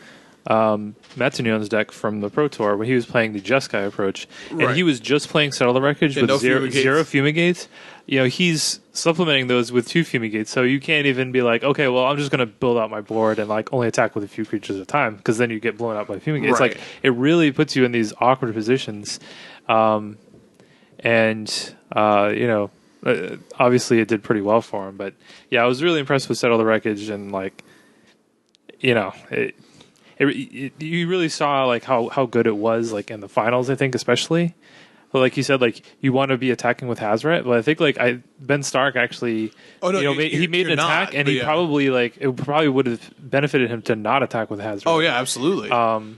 Matunion's deck from the Pro Tour when he was playing the Jeskai approach, and he was just playing Settle the Wreckage with zero fumigates. He's supplementing those with 2 fumigates, so you can't even be like, okay, well, I'm just going to build out my board and like only attack with a few creatures at a time, because then you get blown out by fumigates. It's like it really puts you in these awkward positions, obviously it did pretty well for him. But yeah, I was really impressed with Settle the Wreckage, and like you really saw like how good it was like in the finals, I think, especially Well, like you said, like you want to be attacking with Hazaret. Well, I think like Ben Stark actually, he made an attack, and he probably it probably would have benefited him to not attack with Hazaret. Oh yeah, absolutely.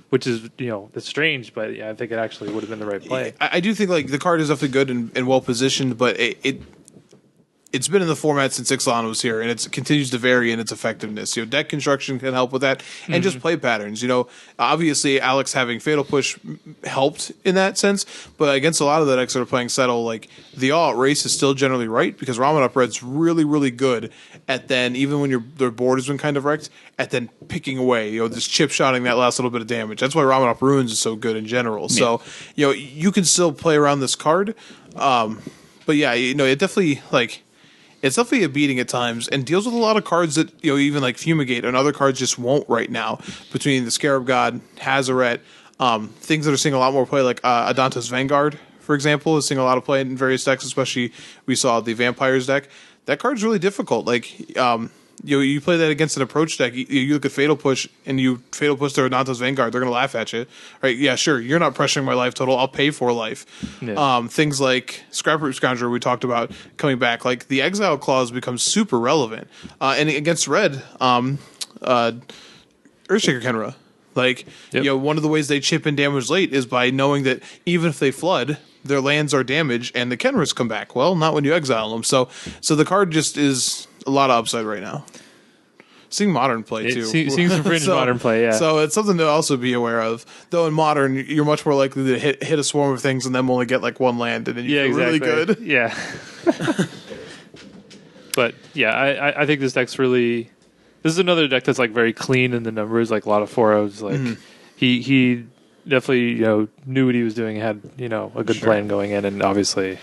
Which is it's strange, but yeah, I think it actually would have been the right play. I do think like the card is definitely good and well positioned, but it's been in the format since Ixalan was here, and it continues to vary in its effectiveness. Deck construction can help with that, and just play patterns. Obviously Alex having Fatal Push helped in that sense, but against a lot of the decks that are playing Settle, like the all-out race is still generally right because Ramen Up Red's really, really good at then, even when their board has been kind of wrecked, at then picking away, just chip-shotting that last little bit of damage. That's why Ramen Up Ruins is so good in general. Yeah. So, you can still play around this card, but yeah, it definitely it's definitely a beating at times and deals with a lot of cards that, even like Fumigate and other cards just won't right now. Between the Scarab God, Hazaret, things that are seeing a lot more play, like Adanta's Vanguard, for example, is seeing a lot of play in various decks, especially we saw the Vampires deck. That card's really difficult. You play that against an approach deck, you look at Fatal Push, and you Fatal Push their Adanta's Vanguard, they're going to laugh at you. Right? Yeah, sure, you're not pressuring my life total, I'll pay for life. Yeah. Things like Scraproot Scoundrel we talked about coming back, like the Exile Clause becomes super relevant. And against Red, Earthshaker Kenra. One of the ways they chip in damage late is by knowing that even if they flood, their lands are damaged and the Kenras come back. Well, not when you exile them. So the card just is a lot of upside right now. Seeing Modern play too. Seeing some fringe Modern play, yeah. So it's something to also be aware of. Though in Modern, you're much more likely to hit a swarm of things and then only get like one land, and then you feel really good. Yeah. But yeah, I think this deck's really. This is another deck that's like very clean in the numbers, like a lot of 4-0s. Like he definitely knew what he was doing, had a good plan going in, and obviously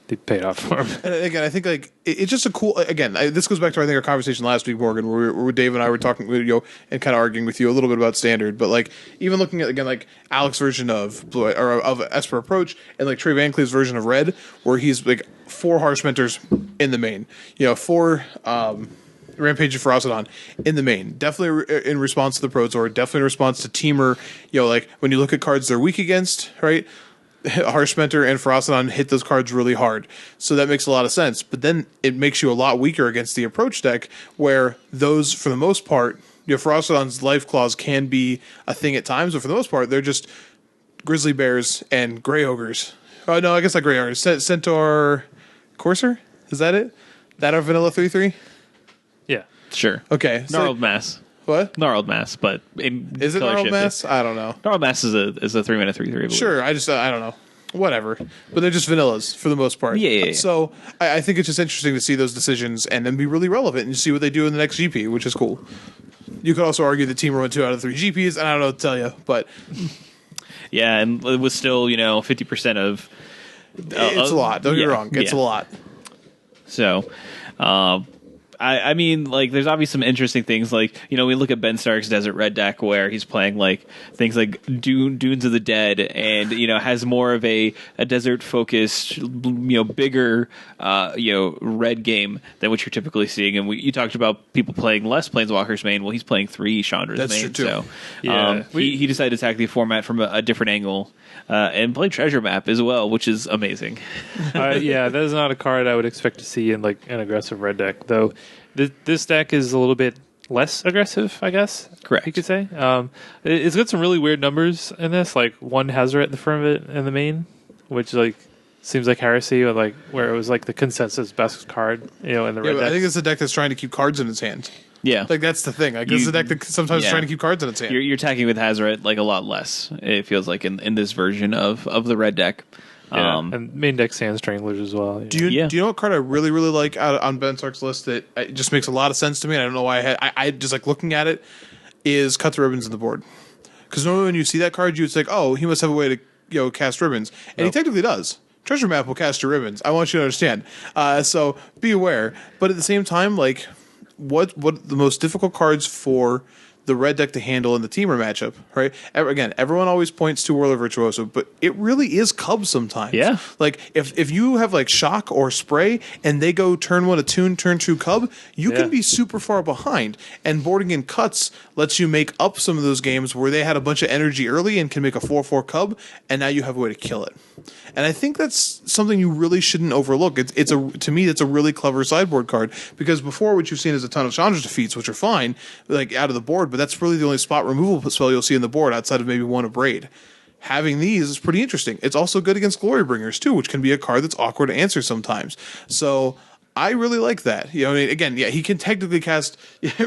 it paid off for him. And again, I think it's just a cool. Again, this goes back to I think our conversation last week, Morgan, where Dave and I were talking, and kind of arguing with you a little bit about Standard, but even looking at again Alex's version of Blue or of Esper Approach, and Trey Van Cleve's version of Red, where he's 4 Harsh Mentors in the main, 4. Rampage of Ferocidon in the main. Definitely in response to the Pro Tour, definitely in response to Teamer. When you look at cards they're weak against, right? Harsh Mentor and Ferocidon hit those cards really hard. So that makes a lot of sense. But then it makes you a lot weaker against the Approach deck, where those, for the most part, Ferocidon's Life Claws can be a thing at times, but for the most part, they're just Grizzly Bears and Grey Ogres. Oh, no, I guess not Grey Ogres. Centaur Courser? Is that it? That our vanilla 3/3? Yeah. Sure. Okay. Gnarled Mass. What? Gnarled Mass, but is it Gnarled Mass? I don't know. Gnarled Mass is a 3-mana 3/3. Sure. I don't know. Whatever. But they're just vanillas for the most part. Yeah. So I think it's just interesting to see those decisions and then be really relevant and see what they do in the next GP, which is cool. You could also argue the Teamer won 2 out of 3 GPs, and I don't know what to tell you, but yeah, and it was still 50% of. It's a lot. Don't get me wrong. It's a lot. So, I mean, there's obviously some interesting things. We look at Ben Stark's Desert Red deck where he's playing things like Dunes of the Dead, and has more of a desert focused, bigger, red game than what you're typically seeing. And you talked about people playing less Planeswalkers main. Well, he's playing 3 Chandra's main. That's true too. So he decided to attack the format from a different angle. And play Treasure Map as well, which is amazing. Yeah, that is not a card I would expect to see in an aggressive red deck, though. This deck is a little bit less aggressive, I guess. Correct. You could say. It's got some really weird numbers in this, like 1 Hazaret at the front of it in the main, which seems like heresy, or where it was the consensus best card, in the red deck. I think it's a deck that's trying to keep cards in its hand. Yeah, that's the thing. This is a deck that sometimes is trying to keep cards in its hand. You're attacking with Hazaret a lot less. It feels like in this version of the red deck. Yeah, and main deck Sand Stranglers as well. Do you know what card I really really like on Ben Stark's list that it just makes a lot of sense to me? And I don't know why I just looking at it is Cut the Ribbons in the board, because normally when you see that card, you'd think, oh, he must have a way to cast ribbons, and he technically does. Treasure Map will cast your ribbons. I want you to understand. So be aware. But at the same time, what the most difficult cards for the red deck to handle in the teamer matchup, right? Again, everyone always points to Whirler Virtuoso, but it really is Cub sometimes. Yeah. Like, if you have, like, Shock or Spray, and they go turn 1 Attune, turn 2 Cub, you can be super far behind. And boarding in Cuts lets you make up some of those games where they had a bunch of energy early and can make a 4/4 Cub, and now you have a way to kill it. And I think that's something you really shouldn't overlook. To me, that's a really clever sideboard card, because before what you've seen is a ton of Chandra defeats, which are fine, like, out of the board, but that's really the only spot removal spell you'll see in the board outside of maybe one Abrade. Having these is pretty interesting. It's also good against Glorybringers too, which can be a card that's awkward to answer sometimes. So I really like that. I mean, again, yeah, he can technically cast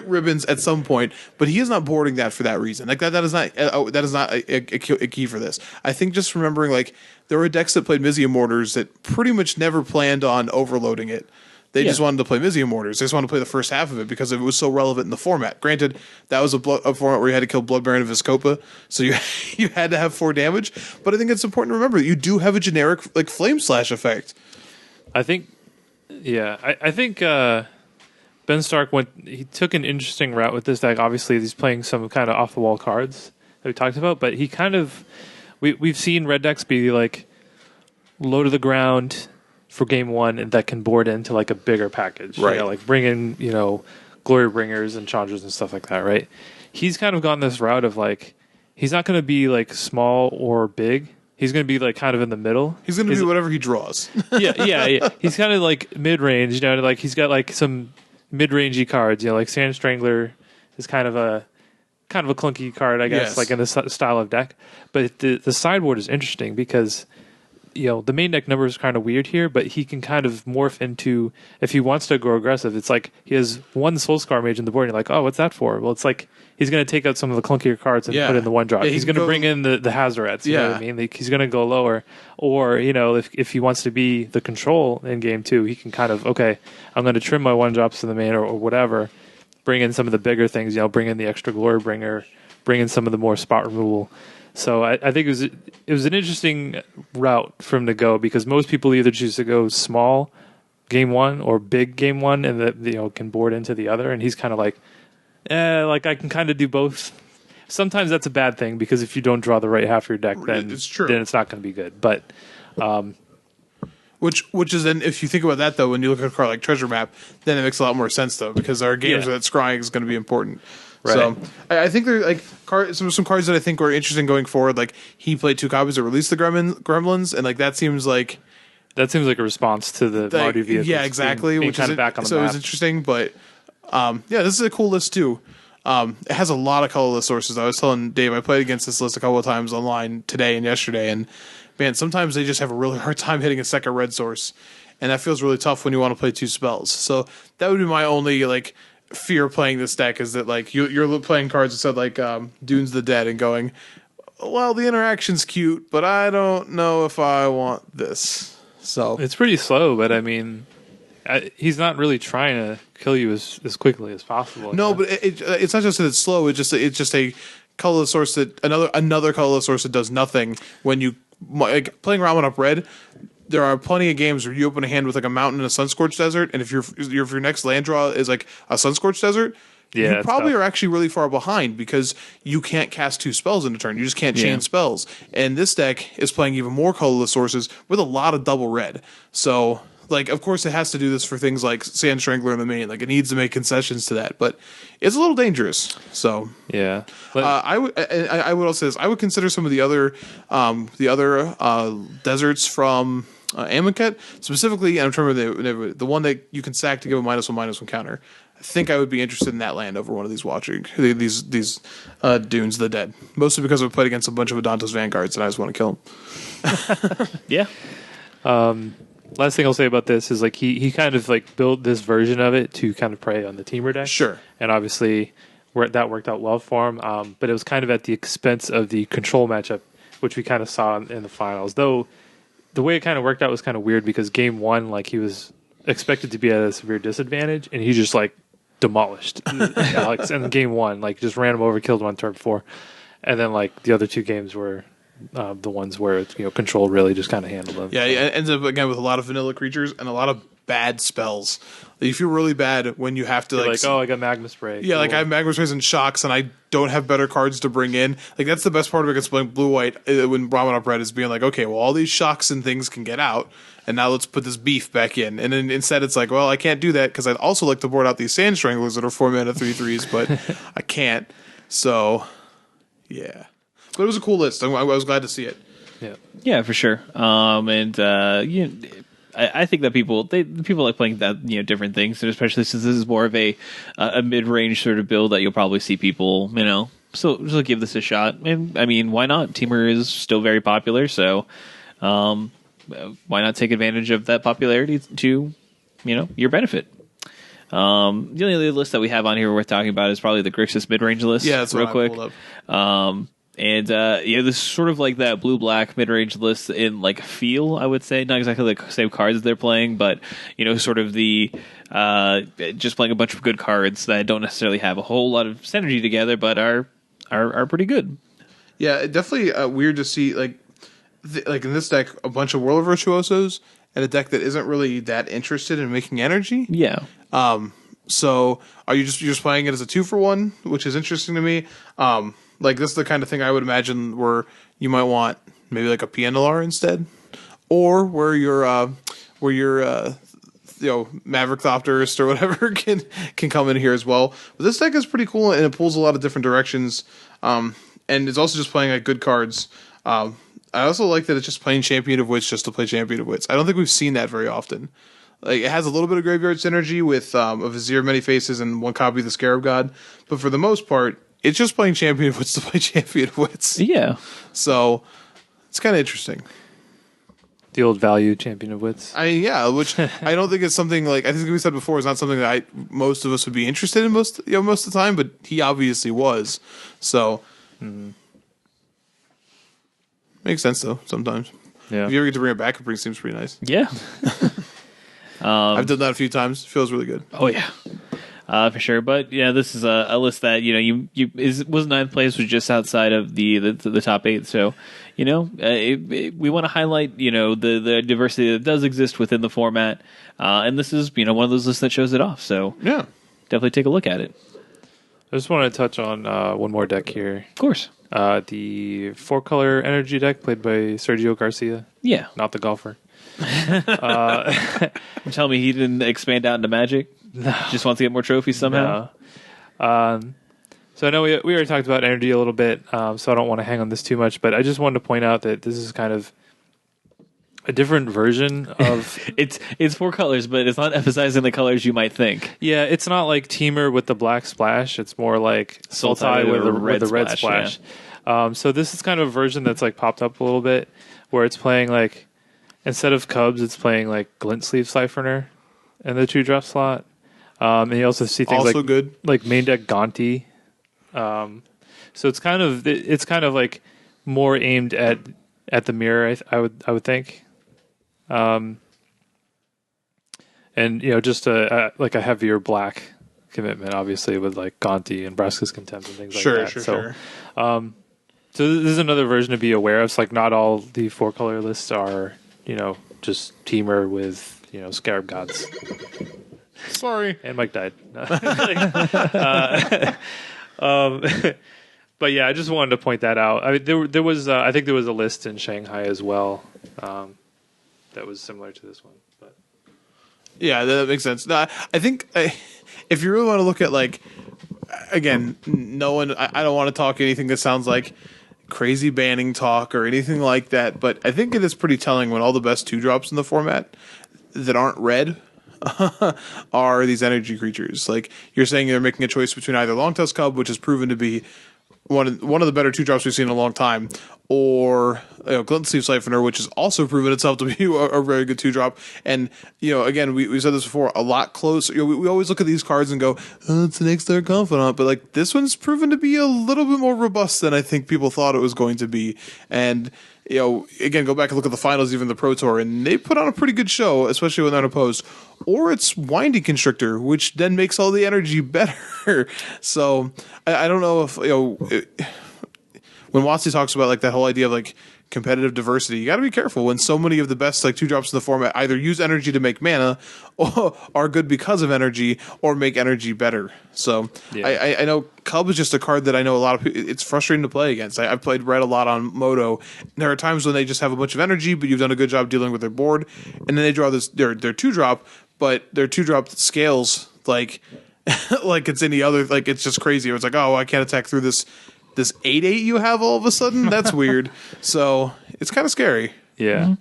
Ribbons at some point, but he is not boarding that for that reason. Like that is not a key for this. I think just remembering, like, there were decks that played Mizium Mortars that pretty much never planned on overloading it. They just wanted to play Mizium Mortars. They just wanted to play the first half of it because it was so relevant in the format. Granted, that was a format where you had to kill Blood Baron of Viscopa, so you had to have 4 damage. But I think it's important to remember that you do have a generic, like, Flame Slash effect. I think Ben Stark he took an interesting route with this deck. Obviously, he's playing some kind of off the wall cards that we talked about, but he kind of we've seen red decks be like low to the ground for game 1, and that can board into like a bigger package, right? Like bring in Glory Bringers and Chandras and stuff like that, right? He's kind of gone this route of like he's not going to be like small or big. He's going to be like kind of in the middle. He's going to be whatever he draws. yeah. He's kind of like mid-range, like he's got like some mid-rangey cards, like Sand Strangler is kind of a clunky card, I guess, like in this style of deck. But the sideboard is interesting because the main deck number is kind of weird here, but he can kind of morph into, if he wants to go aggressive, it's like he has 1 Soulscar Mage in the board, and you're like, oh, what's that for? Well, it's like he's going to take out some of the clunkier cards and put in the 1-drop. He's going to bring in the Hazarets, you know what I mean? Like, he's going to go lower. Or, if he wants to be the control in game 2, he can kind of, okay, I'm going to trim my 1-drops to the main or whatever, bring in some of the bigger things, bring in the extra Glory Bringer, bring in some of the more spot removal. So I think it was an interesting route for him to go, because most people either choose to go small game 1 or big game 1, and that can board into the other. And he's kind of like I can kind of do both. Sometimes that's a bad thing, because if you don't draw the right half of your deck, then it's not going to be good. But which is then, if you think about that though, when you look at a card like Treasure Map, then it makes a lot more sense though, because our games that scrying is going to be important. Right. So I think there are like some cards that I think were interesting going forward. Like, he played 2 copies that released the Gremlins, and like that seems like a response to the Mardu vehicles. Yeah, exactly. Being which kind is of back on the so map. It's interesting, but this is a cool list too. It has a lot of colorless sources. I was telling Dave I played against this list a couple of times online today and yesterday, and man, sometimes they just have a really hard time hitting a second red source, and that feels really tough when you want to play 2 spells. So that would be my only like fear playing this deck, is that like you're playing cards that said like Dune's the Dead and going, well, the interaction's cute, but I don't know if I want this. So it's pretty slow, but I mean, he's not really trying to kill you as quickly as possible. No, but it's not just that it's slow. It's just a colorless source that another colorless source that does nothing when you like playing around up red. There are plenty of games where you open a hand with like a mountain and a Sunscorched Desert, and if your next land draw is like a Sunscorched Desert, you probably are actually really far behind, because you can't cast 2 spells in a turn. You just can't chain spells. And this deck is playing even more colorless sources with a lot of double red. So, like, of course, it has to do this for things like Sand Strangler in the main. Like, it needs to make concessions to that, but it's a little dangerous. So, yeah, I would also say this. I would consider some of the other deserts from Amonkhet, specifically, and I'm trying to remember the one that you can sack to give a -1/-1 counter. I think I would be interested in that land over one of these these Dunes the Dead, mostly because I've played against a bunch of Adantos Vanguards and I just want to kill them. Yeah. Last thing I'll say about this is like he kind of like built this version of it to kind of prey on the teamer deck. Sure. And obviously that worked out well for him. But it was kind of at the expense of the control matchup, which we kind of saw in the finals. Though the way it kind of worked out was kind of weird, because game 1, like, he was expected to be at a severe disadvantage, and he just like demolished Alex in game 1, like just ran him over, killed him on turn 4. And then like the other 2 games were the ones where control really just kind of handled them. Yeah, it ends up again with a lot of vanilla creatures and a lot of bad spells. You feel really bad when you have to You're like, oh, I got magma spray. Yeah, Cool. like I have magma sprays and shocks, and I don't have better cards to bring in. Like that's the best part of against playing blue-white when Ramen Up Red is being like, okay, well all these shocks and things can get out, and now let's put this beef back in. And then instead it's like, well, I can't do that because I'd also like to board out these Sand Stranglers that are 4 mana 3/3s, but I can't. So yeah, but it was a cool list. I was glad to see it. Yeah, for sure. I think that people like playing that different things, and especially since this is more of a mid range sort of build that you'll probably see people so give this a shot. And I mean, why not? Teamer is still very popular, so why not take advantage of that popularity to your benefit. The only other list that we have on here worth talking about is probably the Grixis mid range list. Yeah, that's real what quick. I pulled up. And this is sort of like that blue-black mid-range list in like feel, I would say. Not exactly the same cards they're playing, but sort of the just playing a bunch of good cards that don't necessarily have a whole lot of synergy together, but are pretty good. Yeah, definitely weird to see like in this deck a bunch of Whirl Virtuosos and a deck that isn't really that interested in making energy. Yeah. So are you're just playing it as a 2-for-1, which is interesting to me. Like this is the kind of thing I would imagine where you might want maybe like a PNLR instead, or where your Maverick Thopterist or whatever can come in here as well. But this deck is pretty cool and it pulls a lot of different directions. And it's also just playing like good cards. I also like that it's just playing Champion of Wits just to play Champion of Wits. I don't think we've seen that very often. Like it has a little bit of graveyard synergy with a Vizier of Many Faces and one copy of the Scarab God, but for the most part, it's just playing Champion of Wits to play Champion of Wits. Yeah. So it's kind of interesting. The old value Champion of Wits. Which I don't think it's something like I think we said before. It's not something that most of us would be interested in most of the time, but he obviously was. So makes sense though sometimes. Yeah. If you ever get to bring it back, it seems pretty nice. Yeah. I've done that a few times. It feels really good. Oh yeah. For sure, but yeah, this is a list that was ninth place, was just outside of the top 8. So, we want to highlight the diversity that does exist within the format, and this is one of those lists that shows it off. So yeah, definitely take a look at it. I just want to touch on one more deck here. Of course, the 4-color energy deck played by Sergio Garcia. Yeah, not the golfer. Tell me he didn't expand out into Magic. No. Just wants to get more trophies somehow. No. So I know we already talked about energy a little bit, so I don't want to hang on this too much. But I just wanted to point out that this is kind of a different version of it's 4 colors, but it's not emphasizing the colors you might think. Yeah, it's not like Teamer with the black splash. It's more like Sultai with the red splash. Yeah. So this is kind of a version that's like popped up a little bit, where it's playing like instead of Cubs, it's playing like Glint Sleeve Siphoner in the 2-drop slot. And you also see things also good. Like main deck Gonti. So it's kind of like more aimed at the mirror. I would think. And just a heavier black commitment, obviously, with like Gonti and Braska's Contempt and things like that. Sure. So this is another version to be aware of. It's like not all the 4-color lists are just Teamer with Scarab Gods. Sorry. And Mike died. But yeah, I just wanted to point that out. I mean, there was I think there was a list in Shanghai as well that was similar to this one. But yeah, that makes sense. No, I think if you really want to look at like again, I don't want to talk anything that sounds like crazy banning talk or anything like that, but I think it is pretty telling when all the best 2-drops in the format that aren't red are these energy creatures. Like you're saying, they're making a choice between either Longtusk Cub, which has proven to be one of the better 2-drops we've seen in a long time, or Glint Sleeve Siphoner, which has also proven itself to be a very good 2-drop. And again, we said this before, a lot closer. We always look at these cards and go, oh, it's an X-Star Confidant, but like this one's proven to be a little bit more robust than I think people thought it was going to be. And again, go back and look at the finals, even the Pro Tour, and they put on a pretty good show, especially when they're unopposed. Or it's Winding Constrictor, which then makes all the energy better. So I don't know if when Watsy talks about like that whole idea of like competitive diversity. You got to be careful when so many of the best like 2-drops in the format either use energy to make mana, or are good because of energy, or make energy better. So I know Cub is just a card that I know a lot of people. It's frustrating to play against. I've played Red a lot on Moto. And there are times when they just have a bunch of energy, but you've done a good job dealing with their board, and then they draw their 2-drop, but their 2-drop scales like like it's any other, like it's just crazy. It's like, oh, I can't attack through this 8/8 you have all of a sudden. That's weird. So it's kind of scary. Yeah.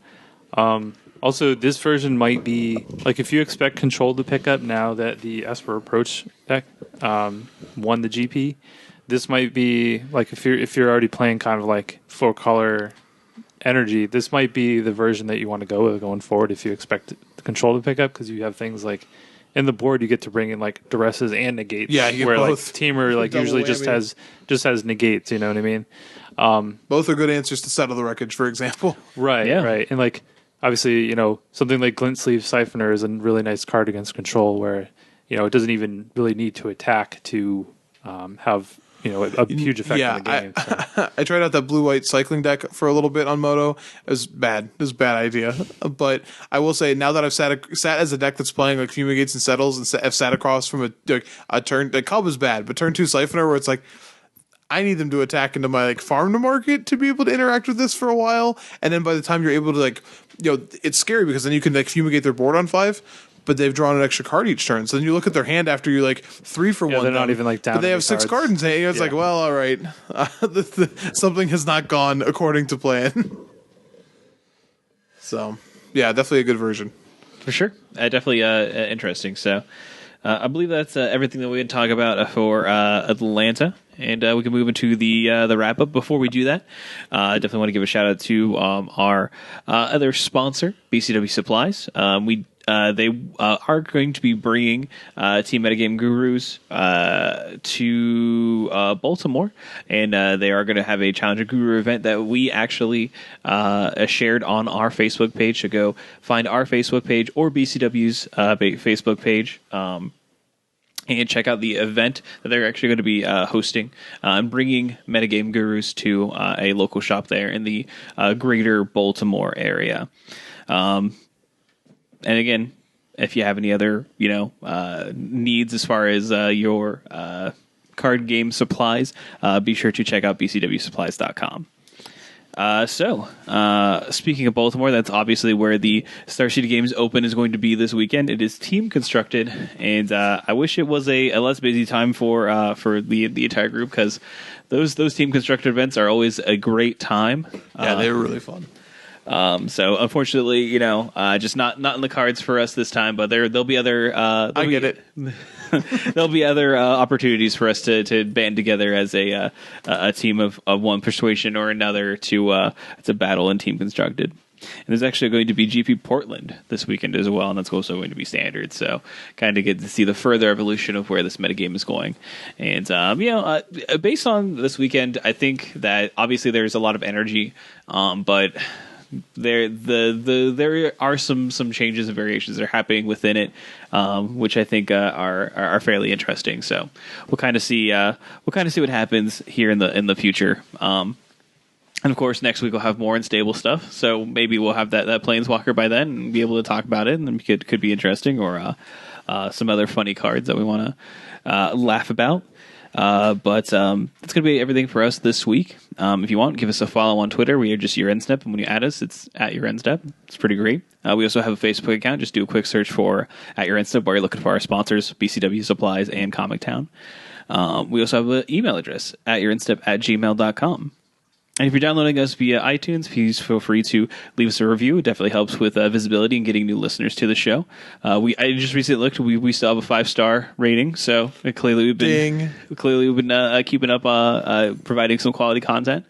Also, this version might be like if you expect Control to pick up now that the Esper Approach deck won the GP. This might be like if you're already playing kind of like 4-color energy. This might be the version that you want to go with going forward if you expect Control to pick up, because you have things like in the board you get to bring in like duresses and negates. Yeah, you where both. like Teamer like usually just has negates. You know what I mean? Both are good answers to Settle the Wreckage, for example. Right, Yeah. right. And like obviously, something like Glint Sleeve Siphoner is a really nice card against Control where, it doesn't even really need to attack to have, a huge effect on the game. I tried out that blue-white cycling deck for a little bit on Moto. It was bad. It was a bad idea. But I will say, now that I've sat as a deck that's playing like Fumigates and Settles, and I've sat across from a turn, the Cub is bad, but turn 2 Siphoner where it's like, I need them to attack into my like farm to market to be able to interact with this for a while, and then by the time you're able to like, it's scary because then you can like fumigate their board on 5, but they've drawn an extra card each turn. So then you look at their hand after you like 3 for 1. They're not even like down. But they have 6 cards in hand. It's like, well, all right, something has not gone according to plan. So yeah, definitely a good version for sure. Definitely interesting. So. I believe that's everything that we had to talk about for Atlanta, and we can move into the wrap up. Before we do that, I definitely want to give a shout out to our other sponsor, BCW Supplies. They are going to be bringing Team Metagame Gurus to Baltimore, and they are going to have a Challenger Guru event that we actually shared on our Facebook page. So go find our Facebook page or BCW's Facebook page. And check out the event that they're actually going to be hosting and bringing Metagame Gurus to a local shop there in the greater Baltimore area. And again, if you have any other, needs as far as your card game supplies, be sure to check out bcwsupplies.com. Speaking of Baltimore, that's obviously where the Star City Games Open is going to be this weekend. It is team constructed, and I wish it was a less busy time for the entire group, because those team constructed events are always a great time. Yeah, they were really fun. So unfortunately, just not in the cards for us this time. But there'll be other. I get it. There'll be other opportunities for us to band together as a team of one persuasion or another to battle and team constructed. And there's actually going to be GP Portland this weekend as well, and that's also going to be standard. So kind of get to see the further evolution of where this metagame is going. And based on this weekend, I think that obviously there's a lot of energy, but there are some changes and variations that are happening within it, which I think are fairly interesting. So we'll kind of see what happens here in the future. And of course, next week we'll have more unstable stuff. So maybe we'll have that Planeswalker by then and be able to talk about it, and it could be interesting, or some other funny cards that we want to laugh about. But that's going to be everything for us this week. If you want, give us a follow on Twitter. We are just Your End Step, and when you add us, it's at Your End Step. It's pretty great. We also have a Facebook account. Just do a quick search for at Your End Step while you're looking for our sponsors, BCW Supplies and Comic Town. We also have an email address, at yourendstep@gmail.com. And if you're downloading us via iTunes, please feel free to leave us a review. It definitely helps with visibility and getting new listeners to the show. I just recently looked; we still have a 5-star rating, so clearly we've been keeping up, providing some quality content.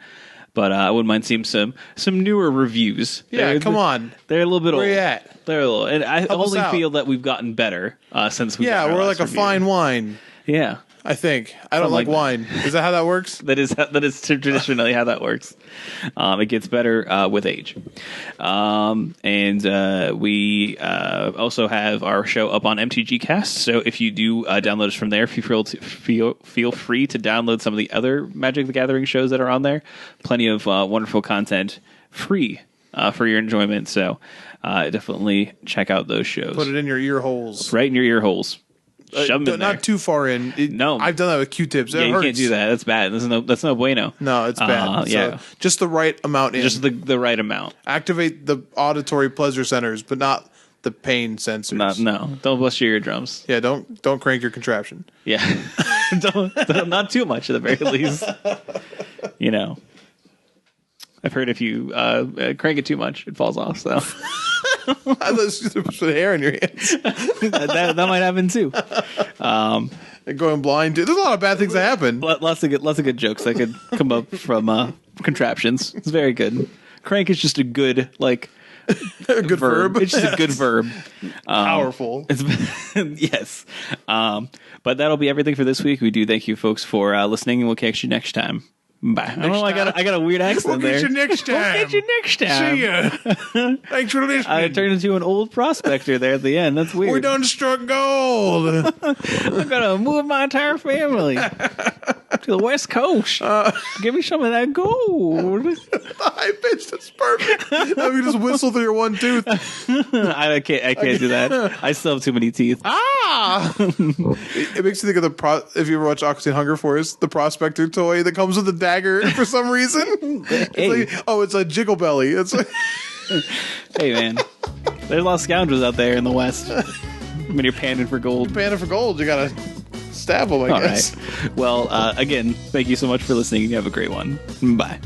But I wouldn't mind seeing some newer reviews. Yeah, come on, they're a little bit old. Where you at? They're a little, and I only feel that we've gotten better since we. Yeah, we're like a fine wine. Yeah. I think. I don't like wine. Is that how that works? That is traditionally how that works. It gets better with age. And we also have our show up on MTG Cast. So if you do download us from there, feel free to download some of the other Magic the Gathering shows that are on there. Plenty of wonderful content free for your enjoyment. So definitely check out those shows. Put it in your ear holes. Right in your ear holes. Shove them in not there. too far in. No, I've done that with Q-tips. Yeah, you can't do that. That's bad. That's no bueno. No, it's bad. Yeah, so just the right amount in. Just the right amount. Activate the auditory pleasure centers, but not the pain sensors. No, don't bust your eardrums. Yeah, don't crank your contraption. Yeah, don't, not too much at the very least. You know, I've heard if you crank it too much, it falls off. So. I thought you put hair in your hands. that might happen too. And going blind too. There's a lot of bad things that happen. Lots of good jokes that could come up from contraptions. It's very good. Crank is just a good a good verb. It's just a good verb. Powerful. Yes. But that'll be everything for this week. We do thank you folks for listening, and we'll catch you next time. Bye. I got a weird accent there. We'll get you next time. We'll get you next time. See ya. Thanks for listening. I turned into an old prospector there at the end. That's weird. We done struck gold. I'm gonna move my entire family to the West Coast. Give me some of that gold. High pitch. That's perfect. Now you just whistle through your one tooth. I can't do that. I still have too many teeth. It makes you think of if you ever watch Oxygen Hunger Force, the Prospector toy that comes with the dagger for some reason. Hey. It's a jiggle belly. It's like hey man, there's a lot of scoundrels out there in the West. When you're panning for gold, you gotta stab them. I guess. All right. Well, again, thank you so much for listening. You have a great one. Bye.